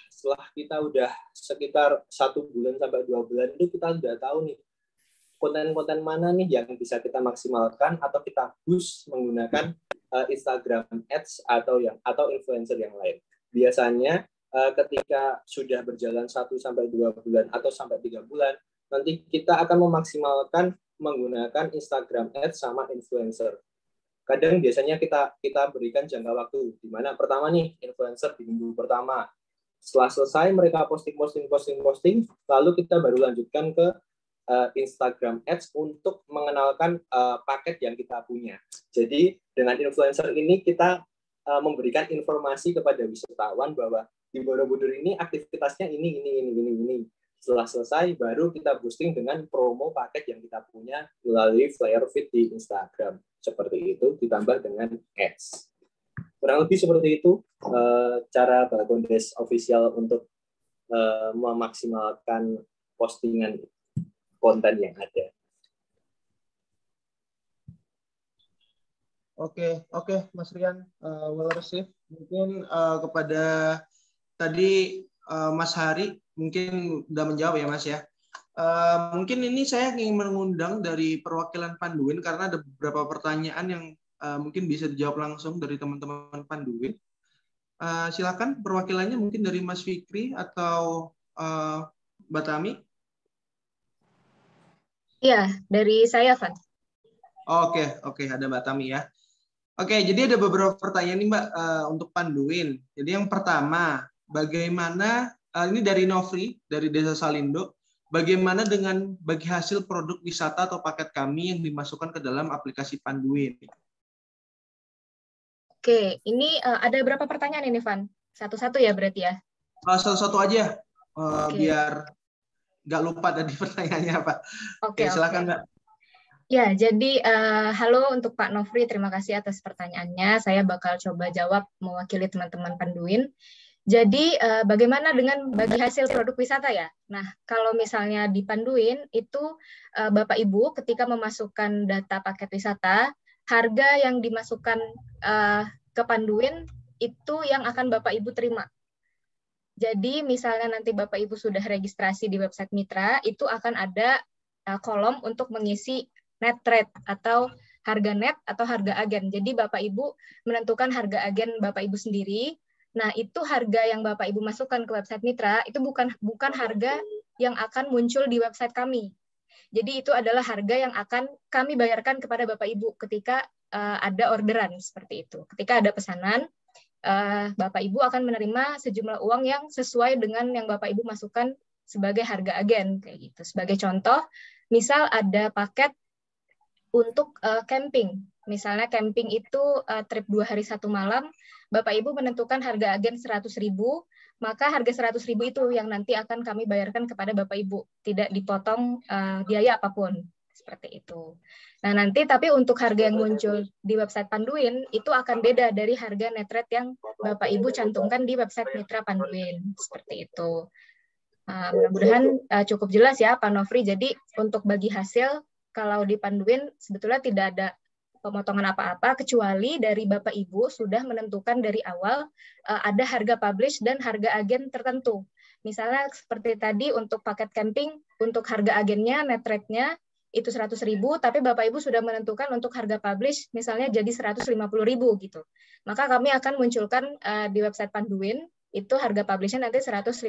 S7: kita udah sekitar 1 bulan sampai 2 bulan itu kita udah tahu nih konten-konten mana nih yang bisa kita maksimalkan atau kita boost menggunakan Instagram Ads atau influencer yang lain. Biasanya ketika sudah berjalan 1 sampai 2 bulan atau sampai 3 bulan, nanti kita akan memaksimalkan menggunakan Instagram Ads sama influencer. Kadang biasanya kita berikan jangka waktu, di mana pertama nih influencer di minggu pertama. Setelah selesai mereka posting, lalu kita baru lanjutkan ke Instagram Ads untuk mengenalkan paket yang kita punya. Jadi dengan influencer ini kita memberikan informasi kepada wisatawan bahwa di Borobudur ini aktivitasnya ini. Setelah selesai, baru kita boosting dengan promo paket yang kita punya melalui flyer feed di Instagram. Seperti itu, ditambah dengan ads. Kurang lebih seperti itu cara Bagondes Official untuk memaksimalkan postingan konten yang ada.
S1: Oke, Mas Rian, well received. Mungkin kepada tadi Mas Hari mungkin udah menjawab ya Mas ya. Mungkin ini saya ingin mengundang dari perwakilan Panduin karena ada beberapa pertanyaan yang mungkin bisa dijawab langsung dari teman-teman Panduin. Silakan perwakilannya mungkin dari Mas Fikri atau Mbak Tami.
S2: Iya, dari saya, Van.
S1: Oke, ada Mbak Tami ya. Oke, jadi ada beberapa pertanyaan nih Mbak untuk Panduin. Jadi yang pertama, bagaimana ini dari Nofri dari Desa Salindo, bagaimana dengan bagi hasil produk wisata atau paket kami yang dimasukkan ke dalam aplikasi Panduin?
S2: Oke, ini ada berapa pertanyaan ini, Van? Satu-satu ya berarti ya?
S1: Satu-satu aja, biar nggak lupa tadi pertanyaannya Pak. Oke, silakan Mbak.
S2: Ya, jadi halo untuk Pak Nofri, terima kasih atas pertanyaannya. Saya bakal coba jawab mewakili teman-teman Panduin. Jadi bagaimana dengan bagi hasil produk wisata ya? Nah, kalau misalnya di Panduin itu Bapak Ibu ketika memasukkan data paket wisata, harga yang dimasukkan ke Panduin itu yang akan Bapak Ibu terima. Jadi misalnya nanti Bapak Ibu sudah registrasi di website Mitra, itu akan ada kolom untuk mengisi net rate atau harga net atau harga agen. Jadi Bapak Ibu menentukan harga agen Bapak Ibu sendiri. Nah, itu harga yang Bapak Ibu masukkan ke website Mitra itu bukan harga yang akan muncul di website kami. Jadi itu adalah harga yang akan kami bayarkan kepada Bapak Ibu ketika ada orderan seperti itu. Ketika ada pesanan, Bapak Ibu akan menerima sejumlah uang yang sesuai dengan yang Bapak Ibu masukkan sebagai harga agen kayak gitu. Sebagai contoh, misal ada paket untuk camping. Misalnya camping itu trip 2 hari 1 malam, Bapak Ibu menentukan harga agen 100.000, maka harga 100.000 itu yang nanti akan kami bayarkan kepada Bapak Ibu, tidak dipotong biaya apapun, seperti itu. Nah nanti tapi untuk harga yang muncul di website Panduin itu akan beda dari harga net rate yang Bapak Ibu cantumkan di website Mitra Panduin, seperti itu. Mudah-mudahan cukup jelas ya Pak Nofri. Jadi untuk bagi hasil kalau di Panduin sebetulnya tidak ada pemotongan apa-apa kecuali dari Bapak Ibu sudah menentukan dari awal ada harga publish dan harga agen tertentu. Misalnya seperti tadi untuk paket camping, untuk harga agennya, net rate-nya itu 100.000, tapi Bapak Ibu sudah menentukan untuk harga publish misalnya jadi 150.000 gitu. Maka kami akan munculkan di website Panduin itu harga publish-nya nanti 150.000.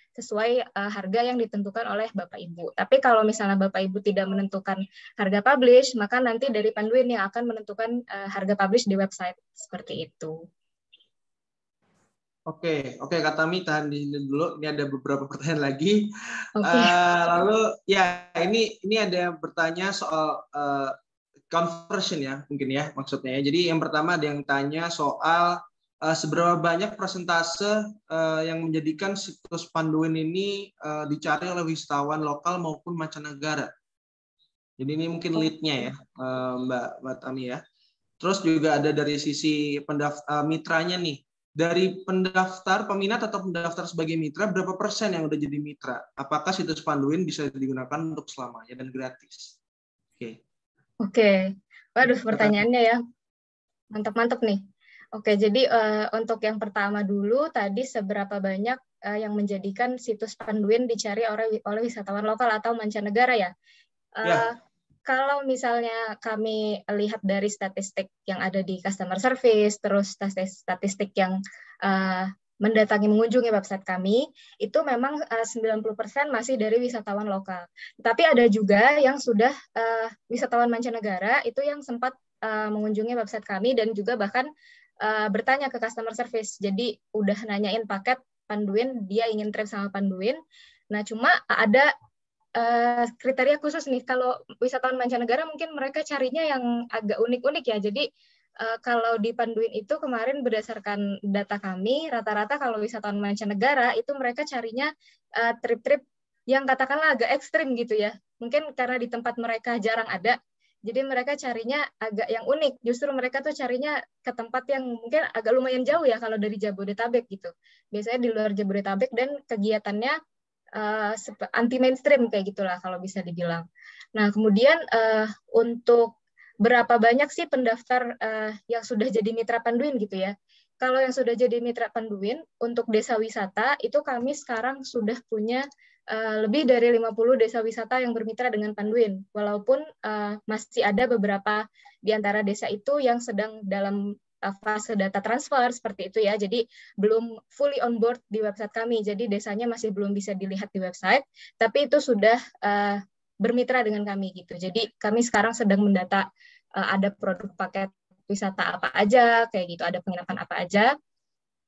S2: Sesuai harga yang ditentukan oleh Bapak Ibu. Tapi kalau misalnya Bapak Ibu tidak menentukan harga publish, maka nanti dari Panduin yang akan menentukan harga publish di website. Seperti itu.
S1: Oke, Kak Tami, tahan dulu. Ini ada beberapa pertanyaan lagi. Lalu ya ini ada yang bertanya soal conversion ya, mungkin ya maksudnya. Jadi yang pertama ada yang tanya soal seberapa banyak persentase yang menjadikan situs Panduin ini dicari oleh wisatawan lokal maupun mancanegara. Jadi ini mungkin lead-nya ya, Mbak Tami ya. Terus juga ada dari sisi mitranya nih. Dari pendaftar peminat atau pendaftar sebagai mitra, berapa persen yang udah jadi mitra? Apakah situs Panduin bisa digunakan untuk selamanya dan gratis?
S2: Oke. Waduh, pertanyaannya ya. Mantap-mantap nih. Oke, jadi untuk yang pertama dulu, tadi seberapa banyak yang menjadikan situs Panduin dicari oleh wisatawan lokal atau mancanegara ya? Kalau misalnya kami lihat dari statistik yang ada di customer service, terus statistik yang mendatangi mengunjungi website kami, itu memang 90% masih dari wisatawan lokal. Tapi ada juga yang sudah wisatawan mancanegara, itu yang sempat mengunjungi website kami dan juga bahkan bertanya ke customer service. Jadi udah nanyain paket Panduin, dia ingin trip sama Panduin. Nah, cuma ada kriteria khusus nih. Kalau wisatawan mancanegara mungkin mereka carinya yang agak unik-unik ya. Jadi kalau di Panduin itu kemarin berdasarkan data kami, rata-rata kalau wisatawan mancanegara itu mereka carinya trip-trip yang katakanlah agak ekstrim gitu ya. Mungkin karena di tempat mereka jarang ada, jadi mereka carinya agak yang unik. Justru mereka tuh carinya ke tempat yang mungkin agak lumayan jauh ya kalau dari Jabodetabek gitu. Biasanya di luar Jabodetabek dan kegiatannya anti mainstream kayak gitulah kalau bisa dibilang. Nah kemudian untuk berapa banyak sih pendaftar yang sudah jadi mitra Panduin gitu ya? Kalau yang sudah jadi mitra Panduin untuk desa wisata itu kami sekarang sudah punya lebih dari 50 desa wisata yang bermitra dengan Panduin. Walaupun masih ada beberapa di antara desa itu yang sedang dalam fase data transfer seperti itu ya. Jadi belum fully on board di website kami. Jadi desanya masih belum bisa dilihat di website, tapi itu sudah bermitra dengan kami gitu. Jadi kami sekarang sedang mendata ada produk paket wisata apa aja, kayak gitu, ada penginapan apa aja.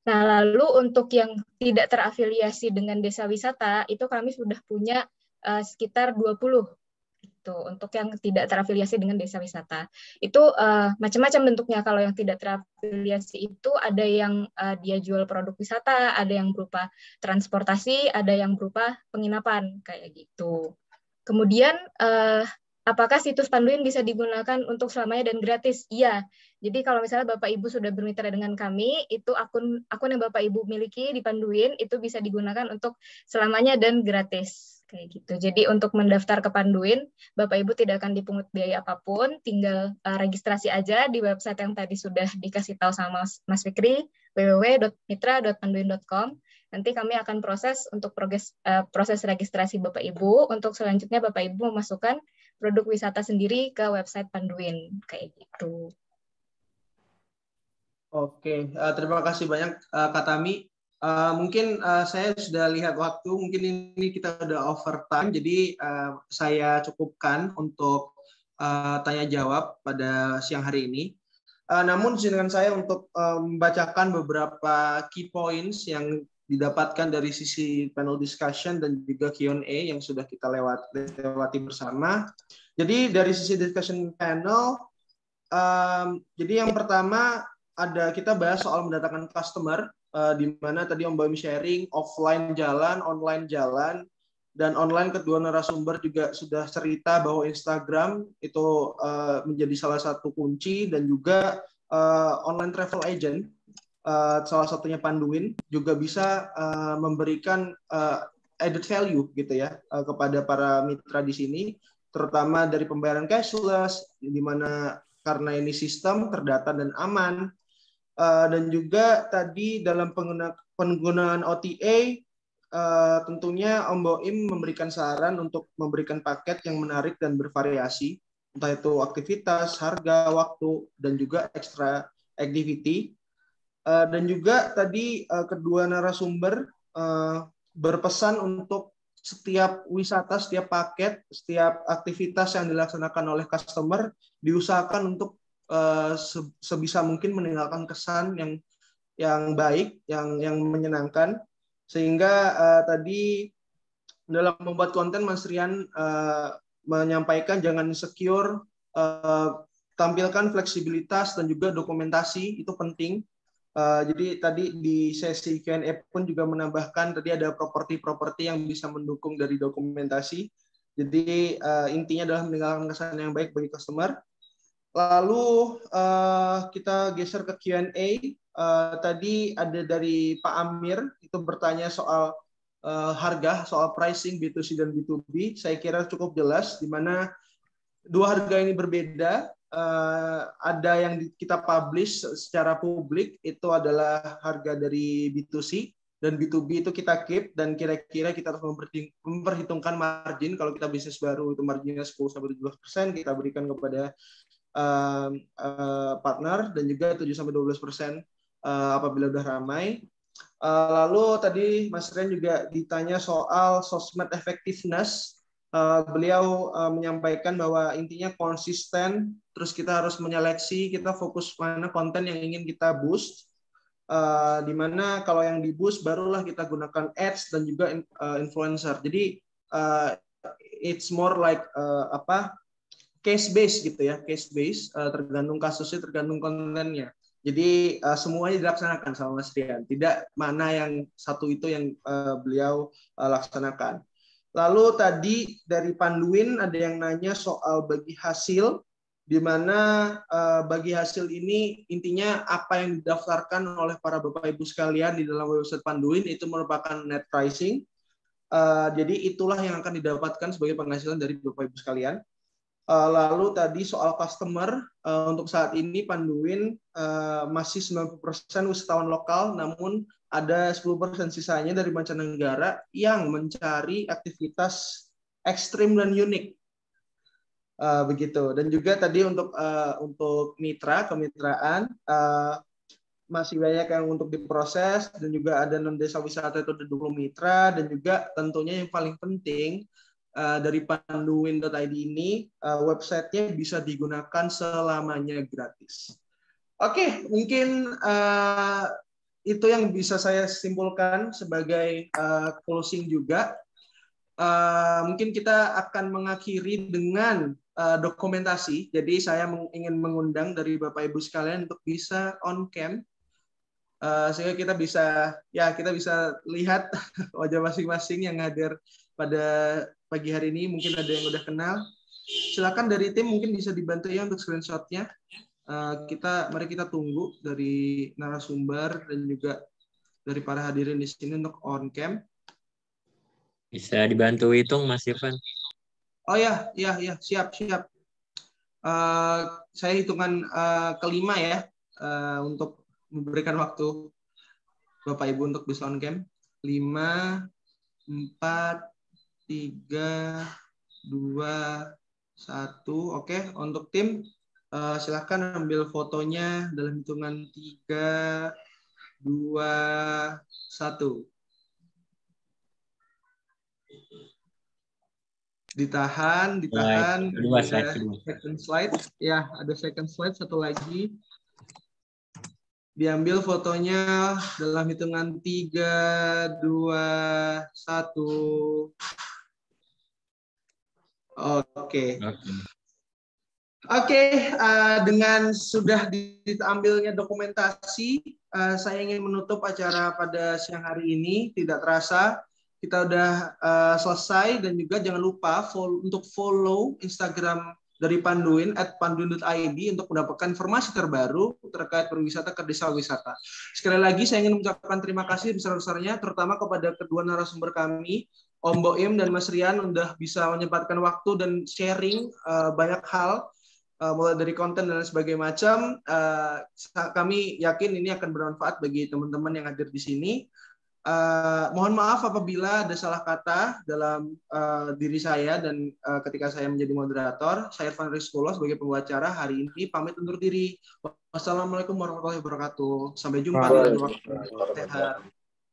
S2: Nah, lalu untuk yang tidak terafiliasi dengan desa wisata, itu kami sudah punya sekitar 20 gitu, untuk yang tidak terafiliasi dengan desa wisata. Itu macam-macam bentuknya. Kalau yang tidak terafiliasi itu ada yang dia jual produk wisata, ada yang berupa transportasi, ada yang berupa penginapan, kayak gitu. Kemudian, apakah situs Panduin bisa digunakan untuk selamanya dan gratis? Iya. Jadi kalau misalnya Bapak Ibu sudah bermitra dengan kami, itu akun yang Bapak Ibu miliki di Panduin itu bisa digunakan untuk selamanya dan gratis. Kayak gitu. Jadi untuk mendaftar ke Panduin, Bapak Ibu tidak akan dipungut biaya apapun, tinggal registrasi aja di website yang tadi sudah dikasih tahu sama Mas Fikri, www.mitra.panduin.com. Nanti kami akan proses untuk proses registrasi Bapak Ibu. Untuk selanjutnya Bapak Ibu memasukkan produk wisata sendiri ke website Panduin, kayak gitu.
S1: Oke, terima kasih banyak Kak Tami. Mungkin saya sudah lihat waktu, mungkin ini kita udah overtime, jadi saya cukupkan untuk tanya jawab pada siang hari ini. Namun izinkan saya untuk membacakan beberapa key points yang didapatkan dari sisi panel discussion dan juga Q&A yang sudah kita lewati bersama. Jadi dari sisi discussion panel, jadi yang pertama kita bahas soal mendatangkan customer, di mana tadi Om Boim sharing offline jalan, online jalan, dan online kedua narasumber juga sudah cerita bahwa Instagram itu menjadi salah satu kunci, dan juga online travel agent, salah satunya Panduin, juga bisa memberikan added value gitu ya kepada para mitra di sini, terutama dari pembayaran cashless, di mana karena ini sistem terdata dan aman. Dan juga tadi dalam penggunaan OTA, tentunya Om Boim memberikan saran untuk memberikan paket yang menarik dan bervariasi, entah itu aktivitas, harga, waktu, dan juga extra activity. Dan juga tadi kedua narasumber berpesan untuk setiap wisata, setiap paket, setiap aktivitas yang dilaksanakan oleh customer diusahakan untuk sebisa mungkin meninggalkan kesan yang baik, yang menyenangkan, sehingga tadi dalam membuat konten Mas Rian menyampaikan jangan insecure, tampilkan fleksibilitas dan juga dokumentasi, itu penting. Jadi tadi di sesi Q&A pun juga menambahkan tadi ada properti-properti yang bisa mendukung dari dokumentasi. Jadi intinya adalah meninggalkan kesan yang baik bagi customer. Lalu kita geser ke Q&A. Tadi ada dari Pak Amir, itu bertanya soal harga, soal pricing B2C dan B2B. Saya kira cukup jelas, di mana dua harga ini berbeda. Ada yang kita publish secara publik, itu adalah harga dari B2C, dan B2B itu kita keep, dan kira-kira kita harus memperhitungkan margin. Kalau kita bisnis baru itu marginnya 10-12%, kita berikan kepada partner, dan juga 7-12% apabila udah ramai. Lalu tadi Mas Ren juga ditanya soal sosmed effectiveness. Beliau menyampaikan bahwa intinya konsisten, terus kita harus menyeleksi, kita fokus mana konten yang ingin kita boost, di mana kalau yang di boost barulah kita gunakan ads dan juga influencer. Jadi it's more like case base gitu ya, case base, tergantung kasusnya, tergantung kontennya. Jadi semuanya dilaksanakan sama Mas Rian, tidak mana yang satu itu yang beliau laksanakan. Lalu tadi dari Panduin ada yang nanya soal bagi hasil, di mana bagi hasil ini intinya apa yang didaftarkan oleh para Bapak Ibu sekalian di dalam website Panduin itu merupakan net pricing. Jadi itulah yang akan didapatkan sebagai penghasilan dari Bapak Ibu sekalian. Lalu tadi soal customer, untuk saat ini Panduin masih 90% wisatawan lokal, namun ada 10% sisanya dari mancanegara yang mencari aktivitas ekstrim dan unik. Begitu. Dan juga tadi untuk mitra, kemitraan, masih banyak yang untuk diproses, dan juga ada 6 desa wisata itu ada 20 mitra, dan juga tentunya yang paling penting, dari panduin.id ini websitenya bisa digunakan selamanya gratis. Oke, mungkin itu yang bisa saya simpulkan sebagai closing juga. Mungkin kita akan mengakhiri dengan dokumentasi. Jadi saya ingin mengundang dari Bapak Ibu sekalian untuk bisa on cam, sehingga kita bisa lihat wajah masing-masing yang hadir pada pagi hari ini. Mungkin ada yang udah kenal. Silakan dari tim mungkin bisa dibantu ya untuk screenshotnya. Mari kita tunggu dari narasumber dan juga dari para hadirin di sini untuk on cam.
S5: Bisa dibantu hitung Mas Irfan?
S1: Oh ya, siap. Saya hitungan kelima ya, untuk memberikan waktu Bapak Ibu untuk bisa on cam. 5, 4, 3, 2, 1. Oke, untuk tim silakan ambil fotonya dalam hitungan 3, 2, 1. Ditahan.
S5: Kedua slide.
S1: Second slide. Ya, ada second slide satu lagi. Diambil fotonya dalam hitungan 3, 2, 1. Oke. Dengan sudah diambilnya dokumentasi, saya ingin menutup acara pada siang hari ini. Tidak terasa kita udah selesai, dan juga jangan lupa untuk follow Instagram dari Panduin @panduin.id untuk mendapatkan informasi terbaru terkait pariwisata ke desa wisata. Sekali lagi saya ingin mengucapkan terima kasih besar-besarnya terutama kepada kedua narasumber kami, Om Boim dan Mas Rian, udah bisa menyempatkan waktu dan sharing banyak hal, mulai dari konten dan sebagainya macam. Kami yakin ini akan bermanfaat bagi teman-teman yang hadir di sini. Mohon maaf apabila ada salah kata dalam diri saya dan ketika saya menjadi moderator. Saya Irfan Rizkullah sebagai pembawa acara hari ini pamit undur diri. Wassalamualaikum warahmatullahi wabarakatuh. Sampai jumpa di lain waktu. Sehat.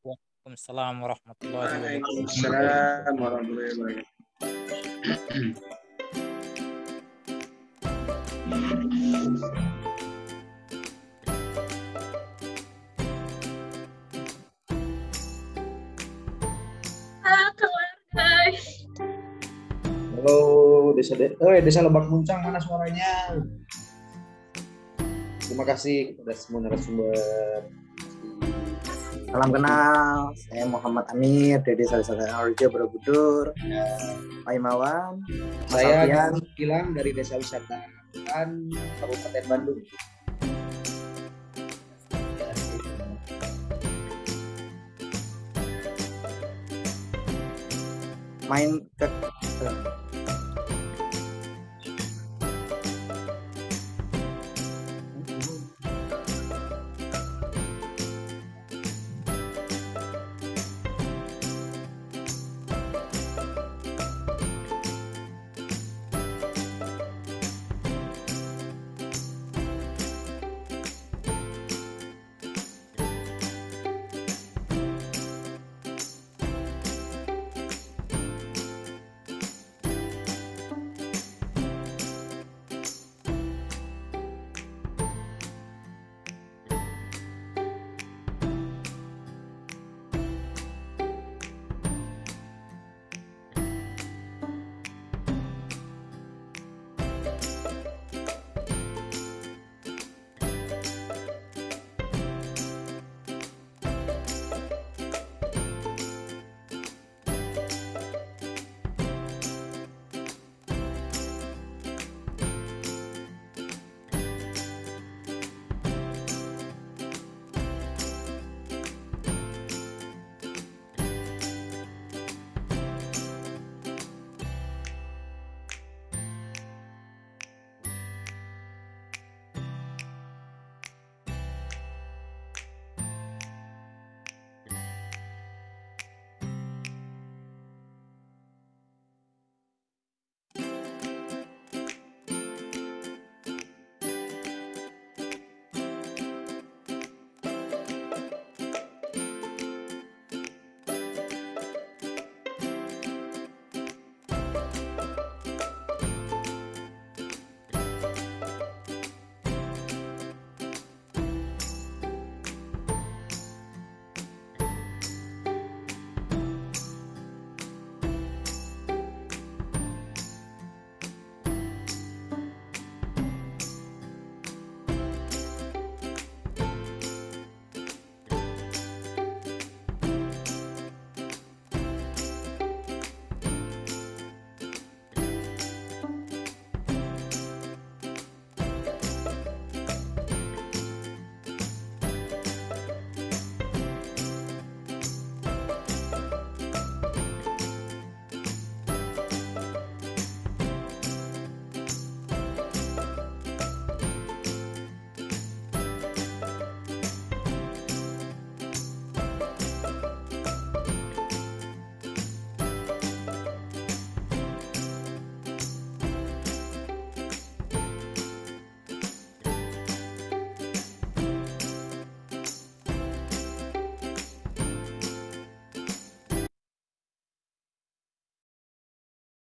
S6: Waalaikumsalam warahmatullahi wabarakatuh.
S1: Waalaikumsalam warahmatullahi wabarakatuh.
S8: Halo, Desa Lebak Muncang, mana suaranya? Terima kasih kepada semua narasumber. Salam kenal, saya Muhammad Amir dari Desa Wisata Arjo Borobudur. Pak Himawan, saya Gilang dari Desa Wisata Kabupaten Bandung. Main ke